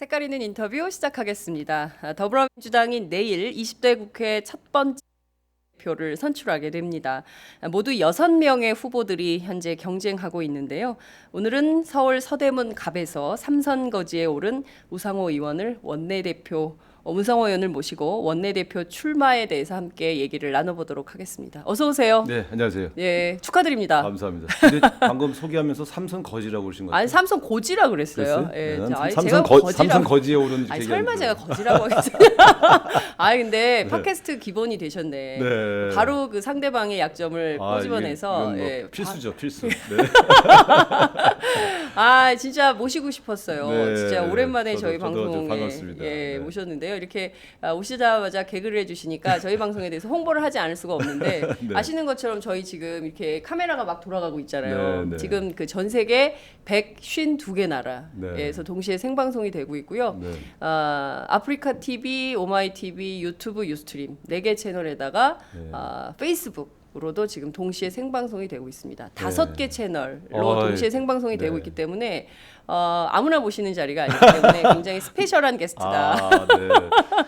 색깔 있는 인터뷰 시작하겠습니다. 더불어민주당이 내일 20대 국회 첫 번째 표를 선출하게 됩니다. 모두 6명의 후보들이 현재 경쟁하고 있는데요. 오늘은 서울 서대문 갑에서 3선 거지에 오른 우상호 의원을 우상호 의원을 모시고 원내대표 출마에 대해서 함께 얘기를 나눠보도록 하겠습니다. 어서 오세요. 네, 안녕하세요. 예, 축하드립니다. 감사합니다. 근데 방금 소개하면서 삼선 거지라고 그러신 것 같아요. 아니 삼선 고지라 그랬어요. 그랬어요? 예, 네, 아니, 삼선 제가 거지라고. 삼선 거지에 오른 아니 얘기하는 설마 제가 거예요. 거지라고 하겠어요. 아 근데 네. 팟캐스트 기본이 되셨네. 네. 바로 그 상대방의 약점을 꼬집어내서 이건 뭐 예, 필수죠, 필수. 네. 아 진짜 모시고 싶었어요. 네. 진짜 오랜만에 저희 저도 아주 방송에 반갑습니다. 예, 네. 모셨는데요. 이렇게 오시자마자 개그를 해주시니까 저희 방송에 대해서 홍보를 하지 않을 수가 없는데 네. 아시는 것처럼 저희 지금 이렇게 카메라가 막 돌아가고 있잖아요. 네, 네. 지금 그 전 세계 152개 나라에서 네. 동시에 생방송이 되고 있고요. 네. 아프리카 TV, 오마이 TV, 유튜브, 유스트림 4개 채널에다가 네. 페이스북으로도 지금 동시에 생방송이 되고 있습니다. 5개 채널로 어이, 동시에 생방송이 네. 되고 있기 때문에 아무나 모시는 자리가 아니기 때문에 굉장히 스페셜한 게스트다. 아, 네.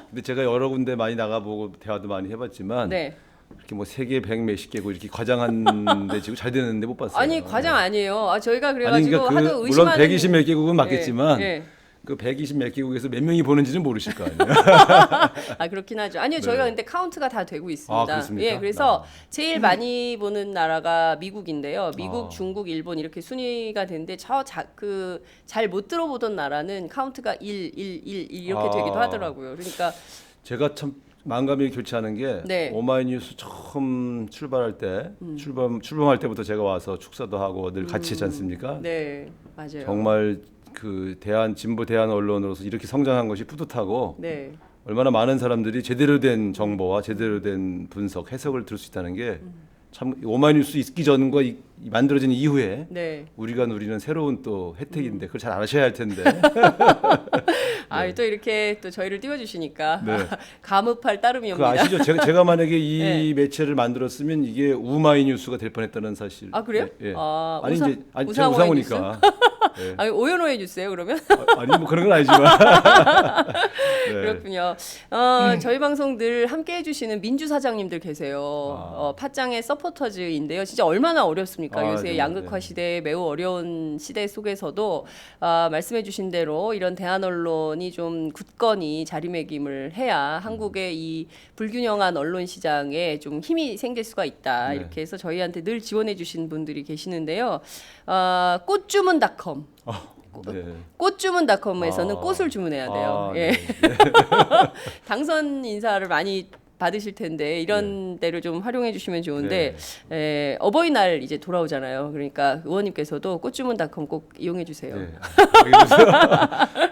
근데 제가 여러 군데 많이 나가보고 대화도 많이 해봤지만 네. 이렇게 뭐 세계 100 몇십 개고 이렇게 과장한데 지금 잘 되는데 못 봤어요. 아니 과장 아니에요. 저희가 아니, 그래가지고 그러니까 하도 물론 의심하는 120 몇 개국은 맞겠지만 예, 예. 그 120 몇 개국에서 몇 명이 보는지는 모르실 거 아니에요. 아 그렇긴 하죠. 아니요, 네. 저희가 근데 카운트가 다 되고 있습니다. 아, 그렇습니까? 예, 그래서 제일 많이 보는 나라가 미국인데요. 미국, 아. 중국, 일본 이렇게 순위가 되는데 잘 못 들어보던 나라는 카운트가 1, 1, 1 이렇게 아. 되기도 하더라고요. 그러니까 제가 참 만감이 교차하는 게 네. 오마이뉴스 처음 출발할 때 출범할 때부터 제가 와서 축사도 하고 늘 같이 했지 않습니까? 네, 맞아요. 정말 그 진보 대한 언론으로서 이렇게 성장한 것이 뿌듯하고 네, 얼마나 많은 사람들이 제대로 된 정보와 제대로 된 분석, 해석을 들을 수 있다는 게 참 오마이뉴스 있기 전과 만들어진 이후에 네. 우리가 누리는 새로운 또 혜택인데 그걸 잘 아셔야 할 텐데. 또 이렇게 또 저희를 띄워주시니까 네. 감흡할 따름이 그거 옵니다. 아시죠? 제가 만약에 이 네. 매체를 만들었으면 이게 우마이뉴스가 될 뻔했다는 사실. 아 그래요? 예, 예. 아, 아니 우상- 이제 제가 우상호의 우상호니까. 예. 아, 오연호해 주세요. 그러면. 아니 뭐 그런 건 아니지만. 네. 그렇군요. 저희 방송 늘 함께 해주시는 민주 사장님들 계세요. 팟짱의 서포터즈인데요. 진짜 얼마나 어렵습니까? 요새 정말, 양극화 네. 시대에 매우 어려운 시대 속에서도 말씀해주신 대로 이런 대한 언론이 좀 굳건히 자리매김을 해야 한국의 이 불균형한 언론 시장에 좀 힘이 생길 수가 있다. 네. 이렇게 해서 저희한테 늘 지원해주신 분들이 계시는데요. 꽃주문닷컴. 네. 꽃주문닷컴에서는 아. 꽃을 주문해야 돼요. 아, 예. 네. 당선 인사를 많이 받으실 텐데 이런 데를 좀 활용해 주시면 좋은데 네. 어버이날 이제 돌아오잖아요. 그러니까 의원님께서도 꽃주문닷컴 꼭 이용해 주세요. 네. 알겠어요.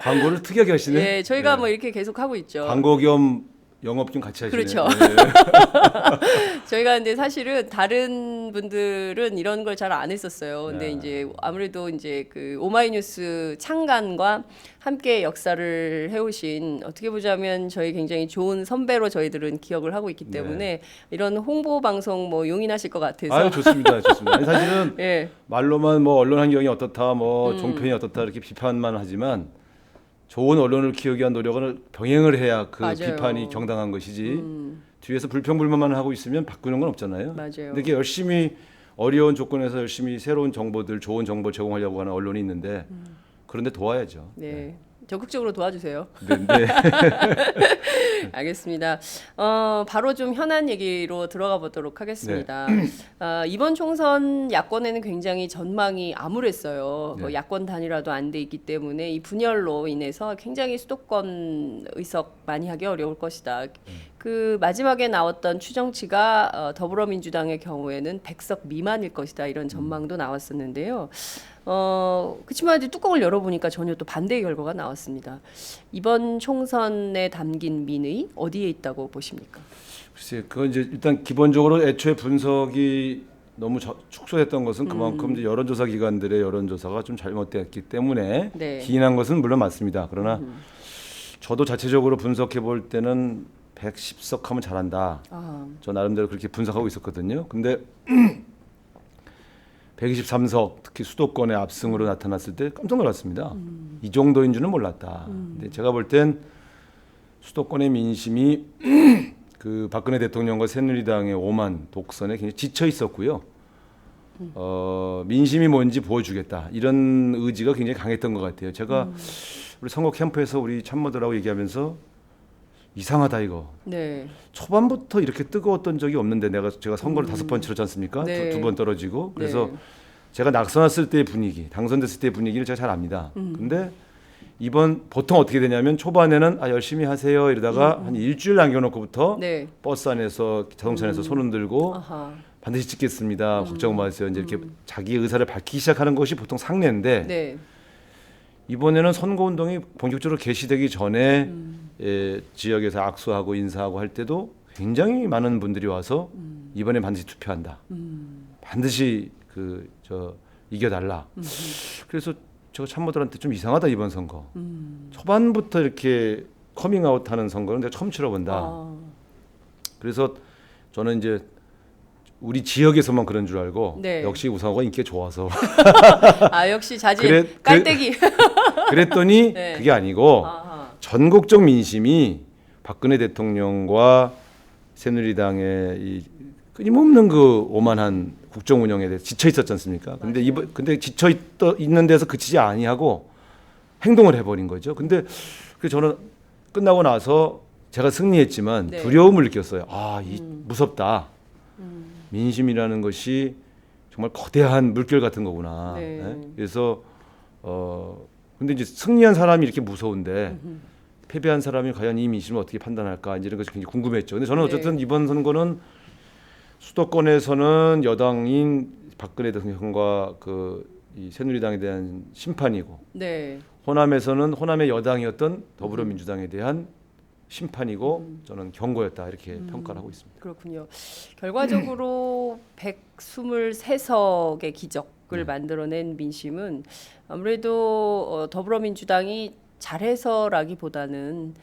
광고를 특이하게 하시네. 예, 저희가 네. 뭐 이렇게 계속 하고 있죠. 광고 겸 영업 좀 같이 하시네. 그렇죠. 네. 저희가 근데 사실은 다른 분들은 이런 걸 잘 안 했었어요. 근데 네. 이제 아무래도 이제 그 오마이뉴스 창간과 함께 역사를 해오신 어떻게 보자면 저희 굉장히 좋은 선배로 저희들은 기억을 하고 있기 때문에 이런 홍보 방송 뭐 용인하실 것 같아서. 아유 좋습니다, 좋습니다. 아니, 사실은 예. 말로만 뭐 언론 환경이 어떻다, 뭐 종편이 어떻다 이렇게 비판만 하지만 좋은 언론을 키우기 위한 노력을 병행을 해야 그 맞아요. 비판이 정당한 것이지. 뒤에서 불평불만만 하고 있으면 바꾸는 건 없잖아요. 맞아요. 근데 이렇게 열심히 어려운 조건에서 열심히 새로운 정보들, 좋은 정보를 제공하려고 하는 언론이 있는데 그런데 도와야죠. 네. 적극적으로 도와주세요. 네, 네. 알겠습니다. 바로 좀 현안 얘기로 들어가 보도록 하겠습니다. 이번 총선 야권에는 굉장히 전망이 암울했어요. 네. 야권 단일화도 안 돼 있기 때문에 이 분열로 인해서 굉장히 수도권 의석 많이 하기 어려울 것이다. 그 마지막에 나왔던 추정치가 더불어민주당의 경우에는 100석 미만일 것이다 이런 전망도 나왔었는데요. 그렇지만 이제 뚜껑을 열어보니까 전혀 또 반대의 결과가 나왔습니다. 이번 총선에 담긴 민의 어디에 있다고 보십니까? 글쎄, 그건 이제 일단 기본적으로 애초에 분석이 너무 축소했던 것은 그만큼 이제 여론조사 기관들의 여론조사가 좀 잘못됐기 때문에 네. 기인한 것은 물론 맞습니다. 그러나 저도 자체적으로 분석해 볼 때는 110석 하면 잘한다. 저 나름대로 그렇게 분석하고 있었거든요. 근데 123석 특히 수도권의 압승으로 나타났을 때 깜짝 놀랐습니다. 이 정도인 줄은 몰랐다. 근데 제가 볼 땐 수도권의 민심이 그 박근혜 대통령과 새누리당의 오만 독선에 굉장히 지쳐 있었고요. 민심이 뭔지 보여주겠다 이런 의지가 굉장히 강했던 것 같아요. 제가 우리 선거 캠프에서 우리 참모들하고 얘기하면서 이상하다 이거. 네. 초반부터 이렇게 뜨거웠던 적이 없는데 제가 선거를 5번 치렀지 않습니까? 네. 두 번 떨어지고 그래서 네. 제가 낙선했을 때의 분위기, 당선됐을 때의 분위기를 제가 잘 압니다. 근데 이번 보통 어떻게 되냐면 초반에는 열심히 하세요 이러다가 한 일주일 남겨놓고부터 네. 버스 안에서 자동차 안에서 손 흔들고 아하. 반드시 찍겠습니다. 걱정 마세요. 이제 이렇게 자기 의사를 밝히기 시작하는 것이 보통 상례인데 네. 이번에는 선거 운동이 본격적으로 개시되기 전에 지역에서 악수하고 인사하고 할 때도 굉장히 많은 분들이 와서 이번에 반드시 투표한다. 반드시 이겨달라. 그래서 제가 참모들한테 좀 이상하다 이번 선거. 초반부터 이렇게 커밍아웃하는 선거는 내가 처음 치러본다. 아. 그래서 저는 이제 우리 지역에서만 그런 줄 알고 네. 역시 우상호가 인기가 좋아서 역시 자진 깔때기. 그랬더니 네. 그게 아니고 아하. 전국적 민심이 박근혜 대통령과 새누리당의 이 끊임없는 그 오만한 국정 운영에 대해 지쳐 있었지 않습니까? 근데 지쳐 있는 데서 그치지 아니하고 행동을 해버린 거죠. 근데 저는 끝나고 나서 제가 승리했지만 네. 두려움을 느꼈어요. 무섭다. 민심이라는 것이 정말 거대한 물결 같은 거구나. 네. 네? 그래서 근데 이제 승리한 사람이 이렇게 무서운데 패배한 사람이 과연 이 민심을 어떻게 판단할까 이제 이런 것이 굉장히 궁금했죠. 근데 저는 어쨌든 네. 이번 선거는 수도권에서는 여당인 박근혜 대통령과 이 새누리당에 대한 심판이고 네. 호남에서는 호남의 여당이었던 더불어민주당에 대한 심판이고 저는 경고였다 이렇게 평가를 하고 있습니다. 그렇군요. 결과적으로 123석의 기적을 만들어낸 민심은 아무래도 더불어민주당이 잘해서라기보다는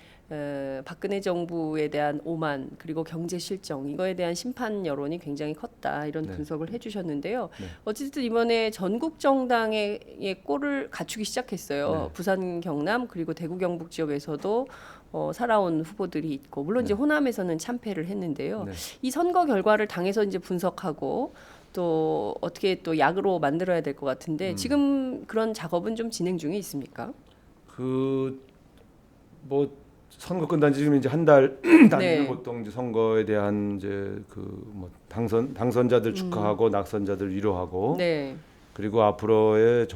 박근혜 정부에 대한 오만 그리고 경제 실정 이거에 대한 심판 여론이 굉장히 컸다 이런 네. 분석을 해주셨는데요. 네. 어쨌든 이번에 전국 정당의 꼴을 갖추기 시작했어요. 네. 부산, 경남 그리고 대구, 경북 지역에서도 살아온 후보들이 있고 물론 이제 호남에서는 참패를 했는데요. 네. 이 선거 결과를 당에서 이제 분석하고 또 어떻게 또 약으로 만들어야 될 것 같은데 지금 그런 작업은 좀 진행 중에 있습니까? 뭐 선거 끝난 지 지금 이제 한 달 단위로 네. 보통 이제 선거에 대한 이제 뭐 당선자들 축하하고 낙선자들 위로하고 네. 그리고 앞으로의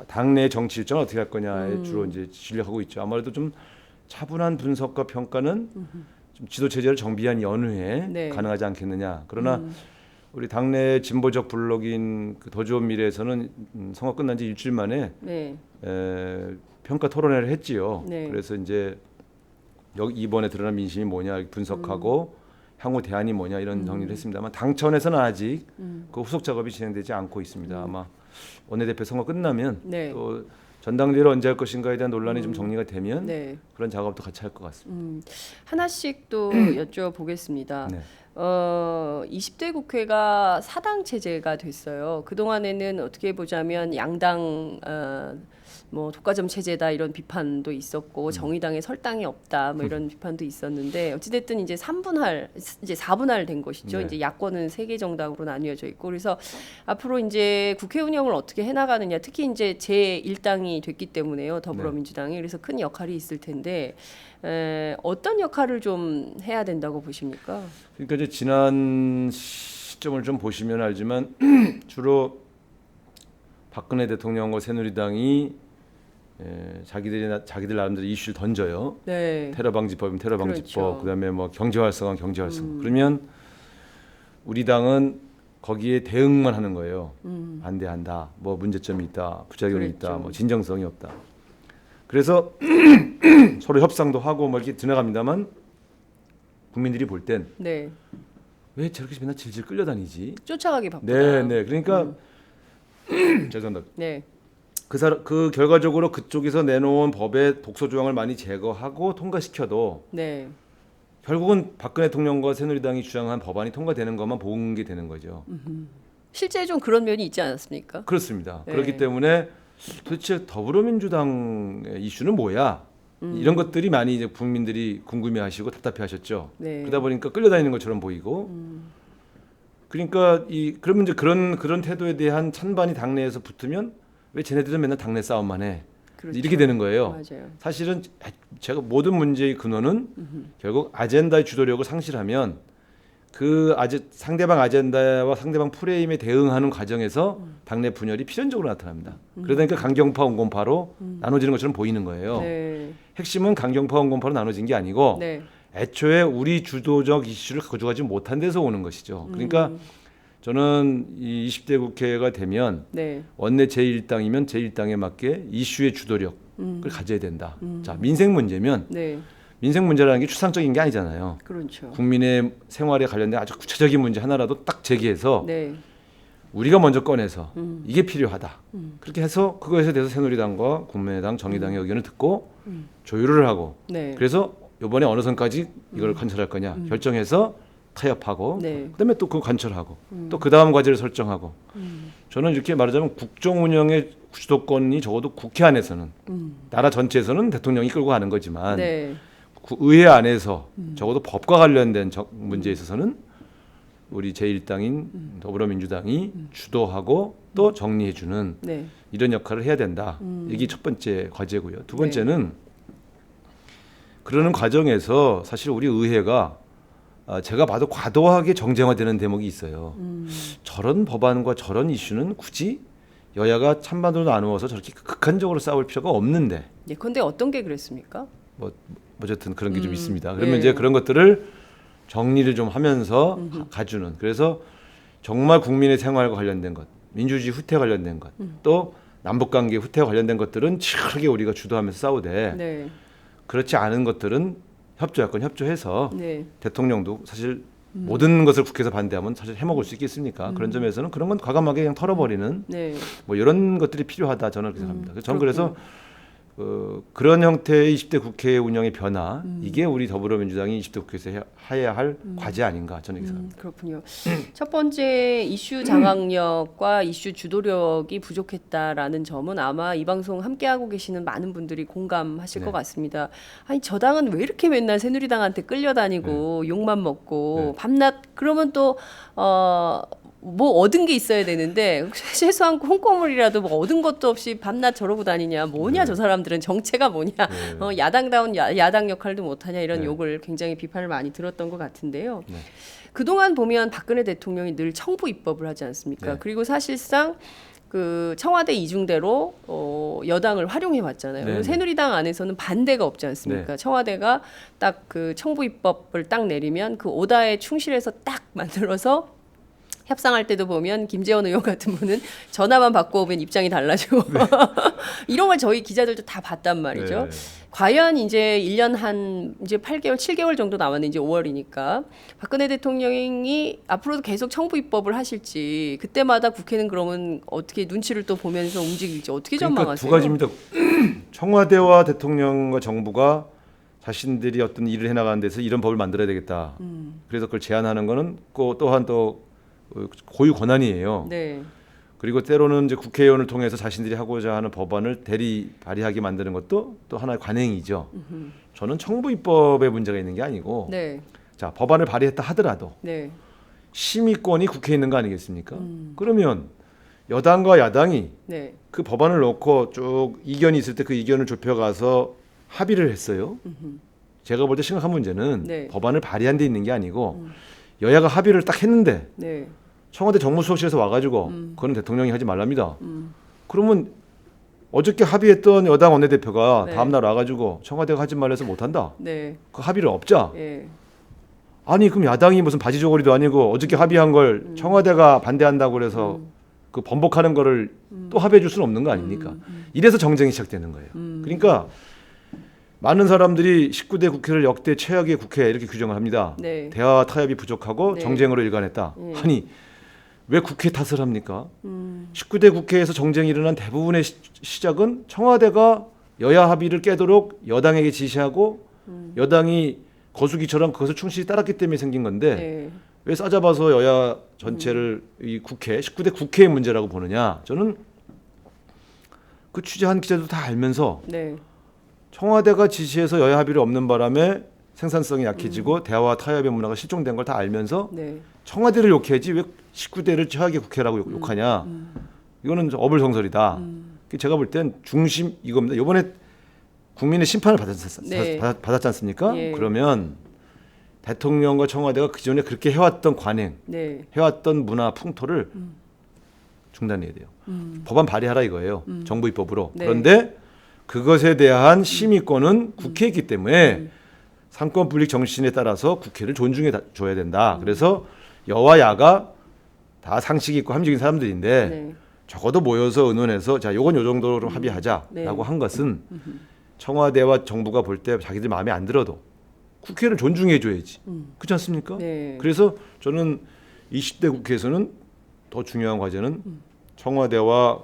당내 정치 일정을 어떻게 할 거냐에 주로 이제 진력하고 있죠. 아무래도 좀 차분한 분석과 평가는 좀 지도 체제를 정비한 연후에 네. 가능하지 않겠느냐. 그러나 우리 당내 진보적 블록인 더 좋은 미래에서는 선거 끝난 지 일주일 만에 네. 평가 토론회를 했지요. 네. 그래서 이제 이번에 드러난 민심이 뭐냐 분석하고 향후 대안이 뭐냐 이런 정리를 했습니다만 당차원에서는 아직 그 후속 작업이 진행되지 않고 있습니다. 아마 원내대표 선거 끝나면 네. 또 전당대회를 언제 할 것인가에 대한 논란이 좀 정리가 되면 네. 그런 작업도 같이 할 것 같습니다. 하나씩 또 여쭤보겠습니다. 네. 20대 국회가 사당 체제가 됐어요. 그 동안에는 어떻게 보자면 양당 뭐 독과점 체제다 이런 비판도 있었고 정의당에 설당이 없다 뭐 이런 비판도 있었는데 어찌됐든 이제 4분할 된 것이죠. 네. 이제 야권은 3개 정당으로 나뉘어져 있고 그래서 앞으로 이제 국회 운영을 어떻게 해나가느냐 특히 이제 제1당이 됐기 때문에요. 더불어민주당이 그래서 큰 역할이 있을 텐데 어떤 역할을 좀 해야 된다고 보십니까? 그러니까 이제 지난 시점을 좀 보시면 알지만 주로 박근혜 대통령과 새누리당이 자기들 나름대로 이슈를 던져요. 네. 테러 방지법이면 테러 방지법, 그렇죠. 그다음에 뭐 경제 활성화, 경제 활성화. 그러면 우리 당은 거기에 대응만 하는 거예요. 반대한다. 뭐 문제점이 있다, 부작용이 그랬죠. 있다, 뭐 진정성이 없다. 그래서 서로 협상도 하고 뭐 이렇게 지나갑니다만 국민들이 볼 땐 네. 왜 저렇게 맨날 질질 끌려다니지? 쫓아가기 바쁘다. 네. 그러니까 죄송합니다. 네. 그 결과적으로 그쪽에서 내놓은 법의 독소 조항을 많이 제거하고 통과시켜도 네. 결국은 박근혜 대통령과 새누리당이 주장한 법안이 통과되는 것만 본 게 되는 거죠. 실제 좀 그런 면이 있지 않았습니까? 그렇습니다. 네. 그렇기 때문에 도대체 더불어민주당의 이슈는 뭐야? 이런 것들이 많이 이제 국민들이 궁금해하시고 답답해하셨죠. 네. 그러다 보니까 끌려다니는 것처럼 보이고, 그러니까 그러면 이제 그런 태도에 대한 찬반이 당내에서 붙으면 왜 쟤네들은 맨날 당내 싸움만 해? 그렇죠. 이렇게 되는 거예요. 맞아요. 사실은 제가 모든 문제의 근원은 결국 아젠다의 주도력을 상실하면 상대방 아젠다와 상대방 프레임에 대응하는 과정에서 당내 분열이 필연적으로 나타납니다. 그러다 보니까 강경파, 온건파로 나눠지는 것처럼 보이는 거예요. 네. 핵심은 강경파, 온건파로 나눠진 게 아니고 네. 애초에 우리 주도적 이슈를 가져가지 못한 데서 오는 것이죠. 그러니까 저는 이 20대 국회가 되면 네. 원내 제1당이면 제1당에 맞게 이슈의 주도력을 가져야 된다. 자, 민생 문제면 네. 민생 문제라는 게 추상적인 게 아니잖아요. 그렇죠. 국민의 생활에 관련된 아주 구체적인 문제 하나라도 딱 제기해서 네. 우리가 먼저 꺼내서 이게 필요하다. 그렇게 해서 그것에 대해서 새누리당과 국민의당, 정의당의 의견을 듣고 조율을 하고 네. 그래서 이번에 어느 선까지 이걸 관철할 거냐 결정해서 타협하고 네. 그다음에 또 그거 관철하고 또 그 다음 과제를 설정하고 저는 이렇게 말하자면 국정 운영의 주도권이 적어도 국회 안에서는 나라 전체에서는 대통령이 끌고 가는 거지만 네. 의회 안에서 적어도 법과 관련된 문제에 있어서는 우리 제1당인 더불어민주당이 주도하고 또 정리해주는 네. 이런 역할을 해야 된다. 이게 첫 번째 과제고요. 두 번째는 그러는 과정에서 사실 우리 의회가 제가 봐도 과도하게 정쟁화되는 대목이 있어요. 저런 법안과 저런 이슈는 굳이 여야가 찬반으로 나누어서 저렇게 극한적으로 싸울 필요가 없는데 예컨대 어떤 게 그랬습니까? 뭐 어쨌든 그런 게 좀 있습니다. 그러면 네. 이제 그런 것들을 정리를 좀 하면서 가주는 그래서 정말 국민의 생활과 관련된 것, 민주주의 후퇴 관련된 것, 또 남북관계 후퇴와 관련된 것들은 치열하게 우리가 주도하면서 싸우되 네. 그렇지 않은 것들은 협조할건 협조해서 네. 대통령도 사실 모든 것을 국회에서 반대하면 사실 해먹을 수 있겠습니까? 그런 점에서는 그런 건 과감하게 그냥 털어버리는 네. 뭐 이런 것들이 필요하다 저는 그렇게 생각합니다. 그래서 저는 그래서 그런 형태의 20대 국회 운영의 변화 이게 우리 더불어민주당이 20대 국회에서 해야 할 과제 아닌가 저는 이렇게 생각합니다. 그렇군요. 첫 번째 이슈 장악력과 이슈 주도력이 부족했다라는 점은 아마 이 방송 함께하고 계시는 많은 분들이 공감하실 네. 것 같습니다. 아니 저 당은 왜 이렇게 맨날 새누리당한테 끌려다니고 욕만 먹고 밤낮 그러면 또 뭐 얻은 게 있어야 되는데 최소한 콩고물이라도 뭐 얻은 것도 없이 밤낮 저러고 다니냐 뭐냐 저 사람들은 정체가 뭐냐 야당다운 야당 역할도 못하냐 이런 욕을 굉장히 비판을 많이 들었던 것 같은데요. 그동안 보면 박근혜 대통령이 늘 청부 입법을 하지 않습니까? 네. 그리고 사실상 그 청와대 이중대로 여당을 활용해 왔잖아요. 네, 네. 새누리당 안에서는 반대가 없지 않습니까? 청와대가 딱 그 청부 입법을 딱 내리면 그 오다에 충실해서 딱 만들어서 협상할 때도 보면 김재원 의원 같은 분은 전화만 받고 오면 입장이 달라지고 이런 걸 저희 기자들도 다 봤단 말이죠. 네. 과연 이제 1년 한 이제 8개월, 7개월 정도 남았는데 이제 5월이니까 박근혜 대통령이 앞으로도 계속 청부 입법을 하실지 그때마다 국회는 그러면 어떻게 눈치를 또 보면서 움직일지 어떻게 그러니까 전망하세요? 두 가지입니다. 청와대와 대통령과 정부가 자신들이 어떤 일을 해나가는 데서 이런 법을 만들어야 되겠다. 그래서 그걸 제안하는 거는 또한 또 고유 권한이에요. 네. 그리고 때로는 이제 국회의원을 통해서 자신들이 하고자 하는 법안을 대리 발의하게 만드는 것도 또 하나의 관행이죠. 저는 청부 입법에 문제가 있는 게 아니고, 네. 자 법안을 발의했다 하더라도 네. 심의권이 국회에 있는 거 아니겠습니까? 그러면 여당과 야당이 네. 그 법안을 놓고 쭉 이견이 있을 때 그 이견을 좁혀가서 합의를 했어요. 제가 볼 때 심각한 문제는 네. 법안을 발의한 데 있는 게 아니고 여야가 합의를 딱 했는데 네. 청와대 정무수석실에서 와가지고 그건 대통령이 하지 말랍니다. 그러면 어저께 합의했던 여당 원내대표가 네. 다음날 와가지고 청와대가 하지 말래서 못한다. 네. 그 합의를 없자. 예. 아니 그럼 야당이 무슨 바지저고리도 아니고 어저께 합의한 걸 청와대가 반대한다고 그래서 그 번복하는 거를 또 합의해 줄 수는 없는 거 아닙니까? 이래서 정쟁이 시작되는 거예요. 그러니까 많은 사람들이 19대 국회를 역대 최악의 국회 이렇게 규정을 합니다. 네. 대화 타협이 부족하고 네. 정쟁으로 일관했다. 아니 왜 국회 탓을 합니까? 19대 국회에서 정쟁이 일어난 대부분의 시작은 청와대가 여야 합의를 깨도록 여당에게 지시하고 여당이 거수기처럼 그것을 충실히 따랐기 때문에 생긴 건데 네. 왜 싸잡아서 여야 전체를 이 국회 19대 국회의 문제라고 보느냐? 저는 그 취재한 기자도 다 알면서 네. 청와대가 지시해서 여야 합의를 없는 바람에 생산성이 약해지고 대화와 타협의 문화가 실종된 걸 다 알면서 네. 청와대를 욕해야지 왜 19대를 최악의 국회라고 욕하냐? 이거는 좀 어불성설이다. 제가 볼 땐 중심 이겁니다. 이번에 국민의 심판을 네. 받았지 않습니까? 예. 그러면 대통령과 청와대가 그전에 그렇게 해왔던 관행, 네. 해왔던 문화 풍토를 중단해야 돼요. 법안 발의하라 이거예요. 정부 입법으로. 네. 그런데 그것에 대한 심의권은 국회에 있기 때문에 상권 분립 정신에 따라서 국회를 존중해 줘야 된다. 그래서 여와 야가 다 상식 있고 합리적인 사람들인데 네. 적어도 모여서 의논해서 자, 요건 요 정도로 좀 합의하자라고 네. 한 것은 청와대와 정부가 볼 때 자기들 마음에 안 들어도 국회를 존중해 줘야지. 그렇지 않습니까? 네. 그래서 저는 20대 국회에서는 더 중요한 과제는 청와대와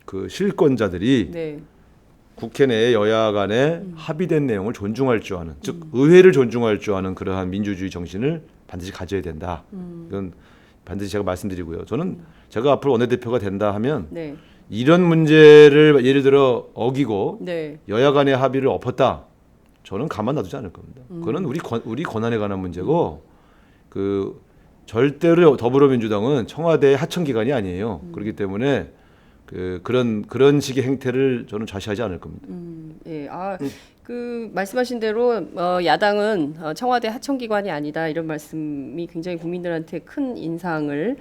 그 실권자들이 네. 국회 내에 여야 간에 합의된 내용을 존중할 줄 아는, 즉 의회를 존중할 줄 아는 그러한 민주주의 정신을 반드시 가져야 된다. 이건 반드시 제가 말씀드리고요. 저는 제가 앞으로 원내대표가 된다 하면 네. 이런 문제를 예를 들어 어기고 네. 여야 간의 합의를 엎었다. 저는 가만 놔두지 않을 겁니다. 그거는 우리 권한에 관한 문제고 그 절대로 더불어민주당은 청와대의 하청기관이 아니에요. 그렇기 때문에 그런 식의 행태를 저는 좌시하지 않을 겁니다. 예. 그 말씀하신 대로 야당은 청와대 하청기관이 아니다 이런 말씀이 굉장히 국민들한테 큰 인상을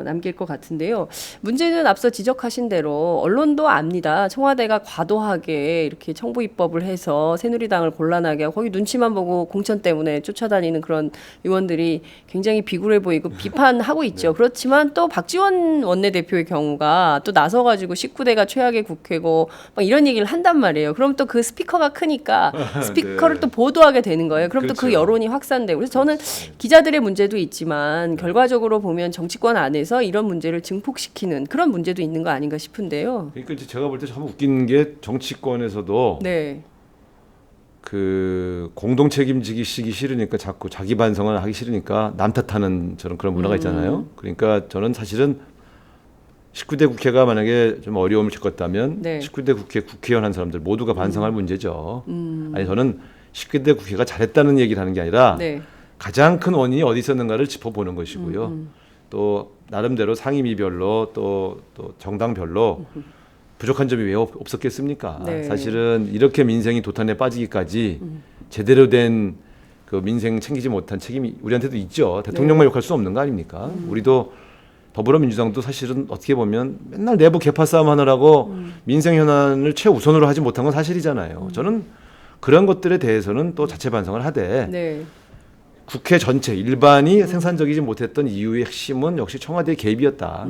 남길 것 같은데요. 문제는 앞서 지적하신 대로 언론도 압니다. 청와대가 과도하게 이렇게 청부 입법을 해서 새누리당을 곤란하게 하고 거기 눈치만 보고 공천 때문에 쫓아다니는 그런 의원들이 굉장히 비굴해 보이고 비판하고 있죠. 그렇지만 또 박지원 원내대표의 경우가 또 나서가지고 19대가 최악의 국회고 막 이런 얘기를 한단 말이에요. 그럼 또 그 스피커가 크니까 스피커를 네. 또 보도하게 되는 거예요. 그럼 또 그 그렇죠. 여론이 확산되고 그래서 저는 기자들의 문제도 있지만 결과적으로 보면 정치권 안에서 이런 문제를 증폭시키는 그런 문제도 있는 거 아닌가 싶은데요. 그러니까 이제 제가 볼 때 참 웃긴 게 정치권에서도 네. 그 공동 책임지기 싫으니까 자꾸 자기 반성을 하기 싫으니까 남 탓하는 저런 그런 문화가 있잖아요. 그러니까 저는 사실은 19대 국회가 만약에 좀 어려움을 겪었다면 네. 19대 국회의원 한 사람들 모두가 반성할 문제죠. 아니 저는 19대 국회가 잘했다는 얘기를 하는 게 아니라 네. 가장 큰 원인이 어디 있었는가를 짚어보는 것이고요. 또 나름대로 상임위별로 또 정당별로 부족한 점이 왜 없었겠습니까? 네. 사실은 이렇게 민생이 도탄에 빠지기까지 제대로 된 그 민생 챙기지 못한 책임이 우리한테도 있죠. 대통령만 욕할 수 없는 거 아닙니까? 우리도 더불어민주당도 사실은 어떻게 보면 맨날 내부 개파 싸움 하느라고 민생 현안을 최우선으로 하지 못한 건 사실이잖아요. 저는 그런 것들에 대해서는 또 자체 반성을 하되 네. 국회 전체 일반이 생산적이지 못했던 이유의 핵심은 역시 청와대의 개입이었다.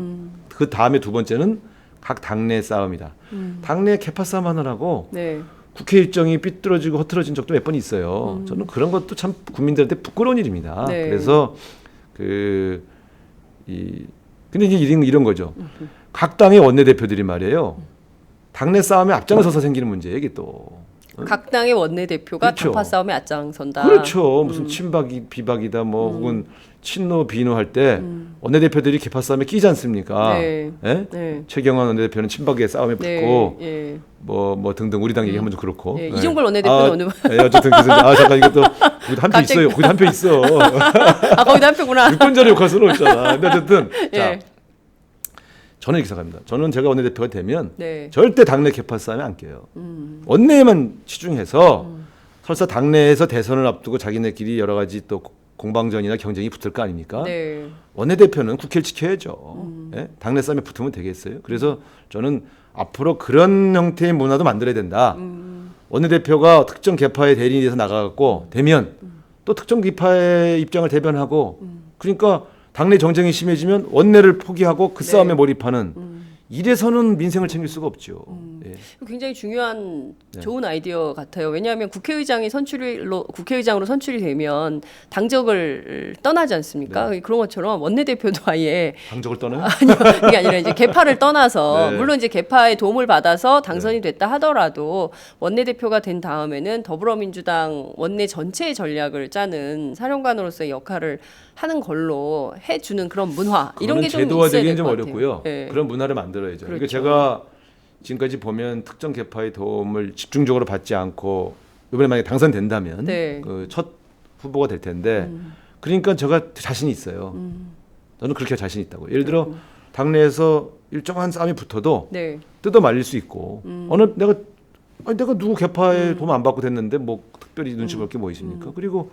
그 다음에 두 번째는 각 당내 싸움이다. 당내 개파 싸움 하느라고 네. 국회 일정이 삐뚤어지고 흐트러진 적도 몇 번 있어요. 저는 그런 것도 참 국민들한테 부끄러운 일입니다. 네. 그래서 근데 이제 이런 거죠. 각 당의 원내대표들이 말이에요. 당내 싸움에 앞장서서 생기는 문제예요, 이게 또. 각 당의 원내대표가 그렇죠. 당파 싸움에 앞장선다. 그렇죠. 무슨 친박이 비박이다 뭐 혹은 친노 비노 할 때 원내대표들이 개파 싸움에 끼지 않습니까? 네. 예? 네. 최경환 원내대표는 친박의 싸움에 붙고 네. 예. 뭐 등등 우리 당 얘기하면 좀 그렇고. 예. 예. 이종걸 원내대표는 어느 어쨌든 그래서 잠깐 이것도 거기도 한 표 있어요. 거기도 한 표 있어. 거기도 한 표구나. 유권자를 욕할 수는 없잖아. 근데 어쨌든 예. 자 저는 이렇게 생각합니다. 저는 제가 원내대표가 되면 네. 절대 당내 개파 싸움에 안 껴요. 원내에만 치중해서 설사 당내에서 대선을 앞두고 자기네끼리 여러 가지 또 공방전이나 경쟁이 붙을 거 아닙니까? 네. 원내대표는 국회를 지켜야죠. 예? 당내 싸움에 붙으면 되겠어요. 그래서 저는 앞으로 그런 형태의 문화도 만들어야 된다. 원내대표가 특정 계파의 대리인이 돼서 나가갖고 되면 또 특정 계파의 입장을 대변하고 그러니까 당내 정쟁이 심해지면 원내를 포기하고 그 네. 싸움에 몰입하는 이래서는 민생을 챙길 수가 없죠. 예. 굉장히 중요한 네. 좋은 아이디어 같아요. 왜냐하면 국회의장으로 선출이 되면 당적을 떠나지 않습니까? 네. 그런 것처럼 원내대표도 아예 당적을 떠나요? 아니요, 그게 아니라 이제 개파를 떠나서 네. 물론 이제 개파의 도움을 받아서 당선이 됐다 하더라도 원내대표가 된 다음에는 더불어민주당 원내 전체의 전략을 짜는 사령관으로서의 역할을 하는 걸로 해주는 그런 문화 이런 게 좀 있어야 제도화되기는 될 좀 것 같아요. 어렵고요. 네. 그런 문화를 만들어야죠. 그러니까 그렇죠. 제가 지금까지 보면 특정 개파의 도움을 집중적으로 받지 않고 이번에 만약에 당선된다면 네. 그 첫 후보가 될 텐데 그러니까 제가 자신이 있어요. 저는 그렇게 자신 있다고. 예를 들어 당내에서 일정한 싸움이 붙어도 네. 뜯어 말릴 수 있고 어느 내가 누구 개파에 도움 안 받고 됐는데 뭐 특별히 눈치 볼 게 뭐 있습니까? 그리고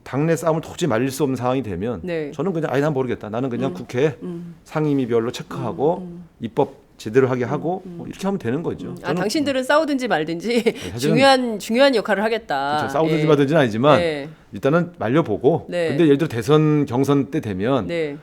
당내 싸움을 도저히 말릴 수 없는 상황이 되면 네. 저는 그냥 난 모르겠다. 나는 그냥 국회 상임위별로 체크하고 입법 제대로 하게 하고 뭐 이렇게 하면 되는 거죠. 아, 당신들은 싸우든지 말든지 사실은 중요한 역할을 하겠다. 그렇죠. 싸우든지 예. 말든지는 아니지만 네. 일단은 말려보고 네. 근데 예를 들어 대선 경선 때 되면 네.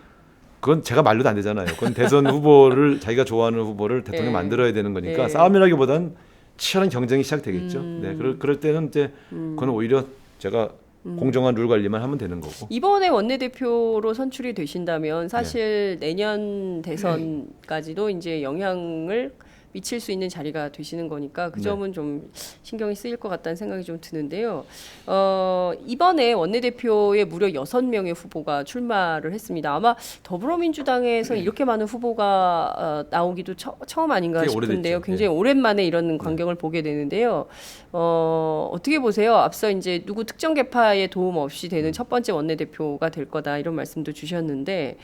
그건 제가 말려도 안 되잖아요. 그건 대선 후보를 자기가 좋아하는 후보를 대통령 예. 만들어야 되는 거니까 예. 싸움이라기보다는 치열한 경쟁이 시작되겠죠. 네, 그럴 때는 이제 그건 오히려 제가 공정한 룰 관리만 하면 되는 거고. 이번에 원내대표로 선출이 되신다면 사실 내년 대선까지도 이제 영향을 미칠 수 있는 자리가 되시는 거니까 그 네. 점은 좀 신경이 쓰일 것 같다는 생각이 좀 드는데요. 이번에 원내대표에 무려 6명의 후보가 출마를 했습니다. 아마 더불어민주당에서 이렇게 많은 후보가 나오기도 처음 아닌가 꽤 싶은데요. 오래됐죠. 굉장히 오랜만에 이런 광경을 보게 되는데요. 어떻게 보세요? 앞서 이제 누구 특정 개파의 도움 없이 되는 첫 번째 원내대표가 될 거다 이런 말씀도 주셨는데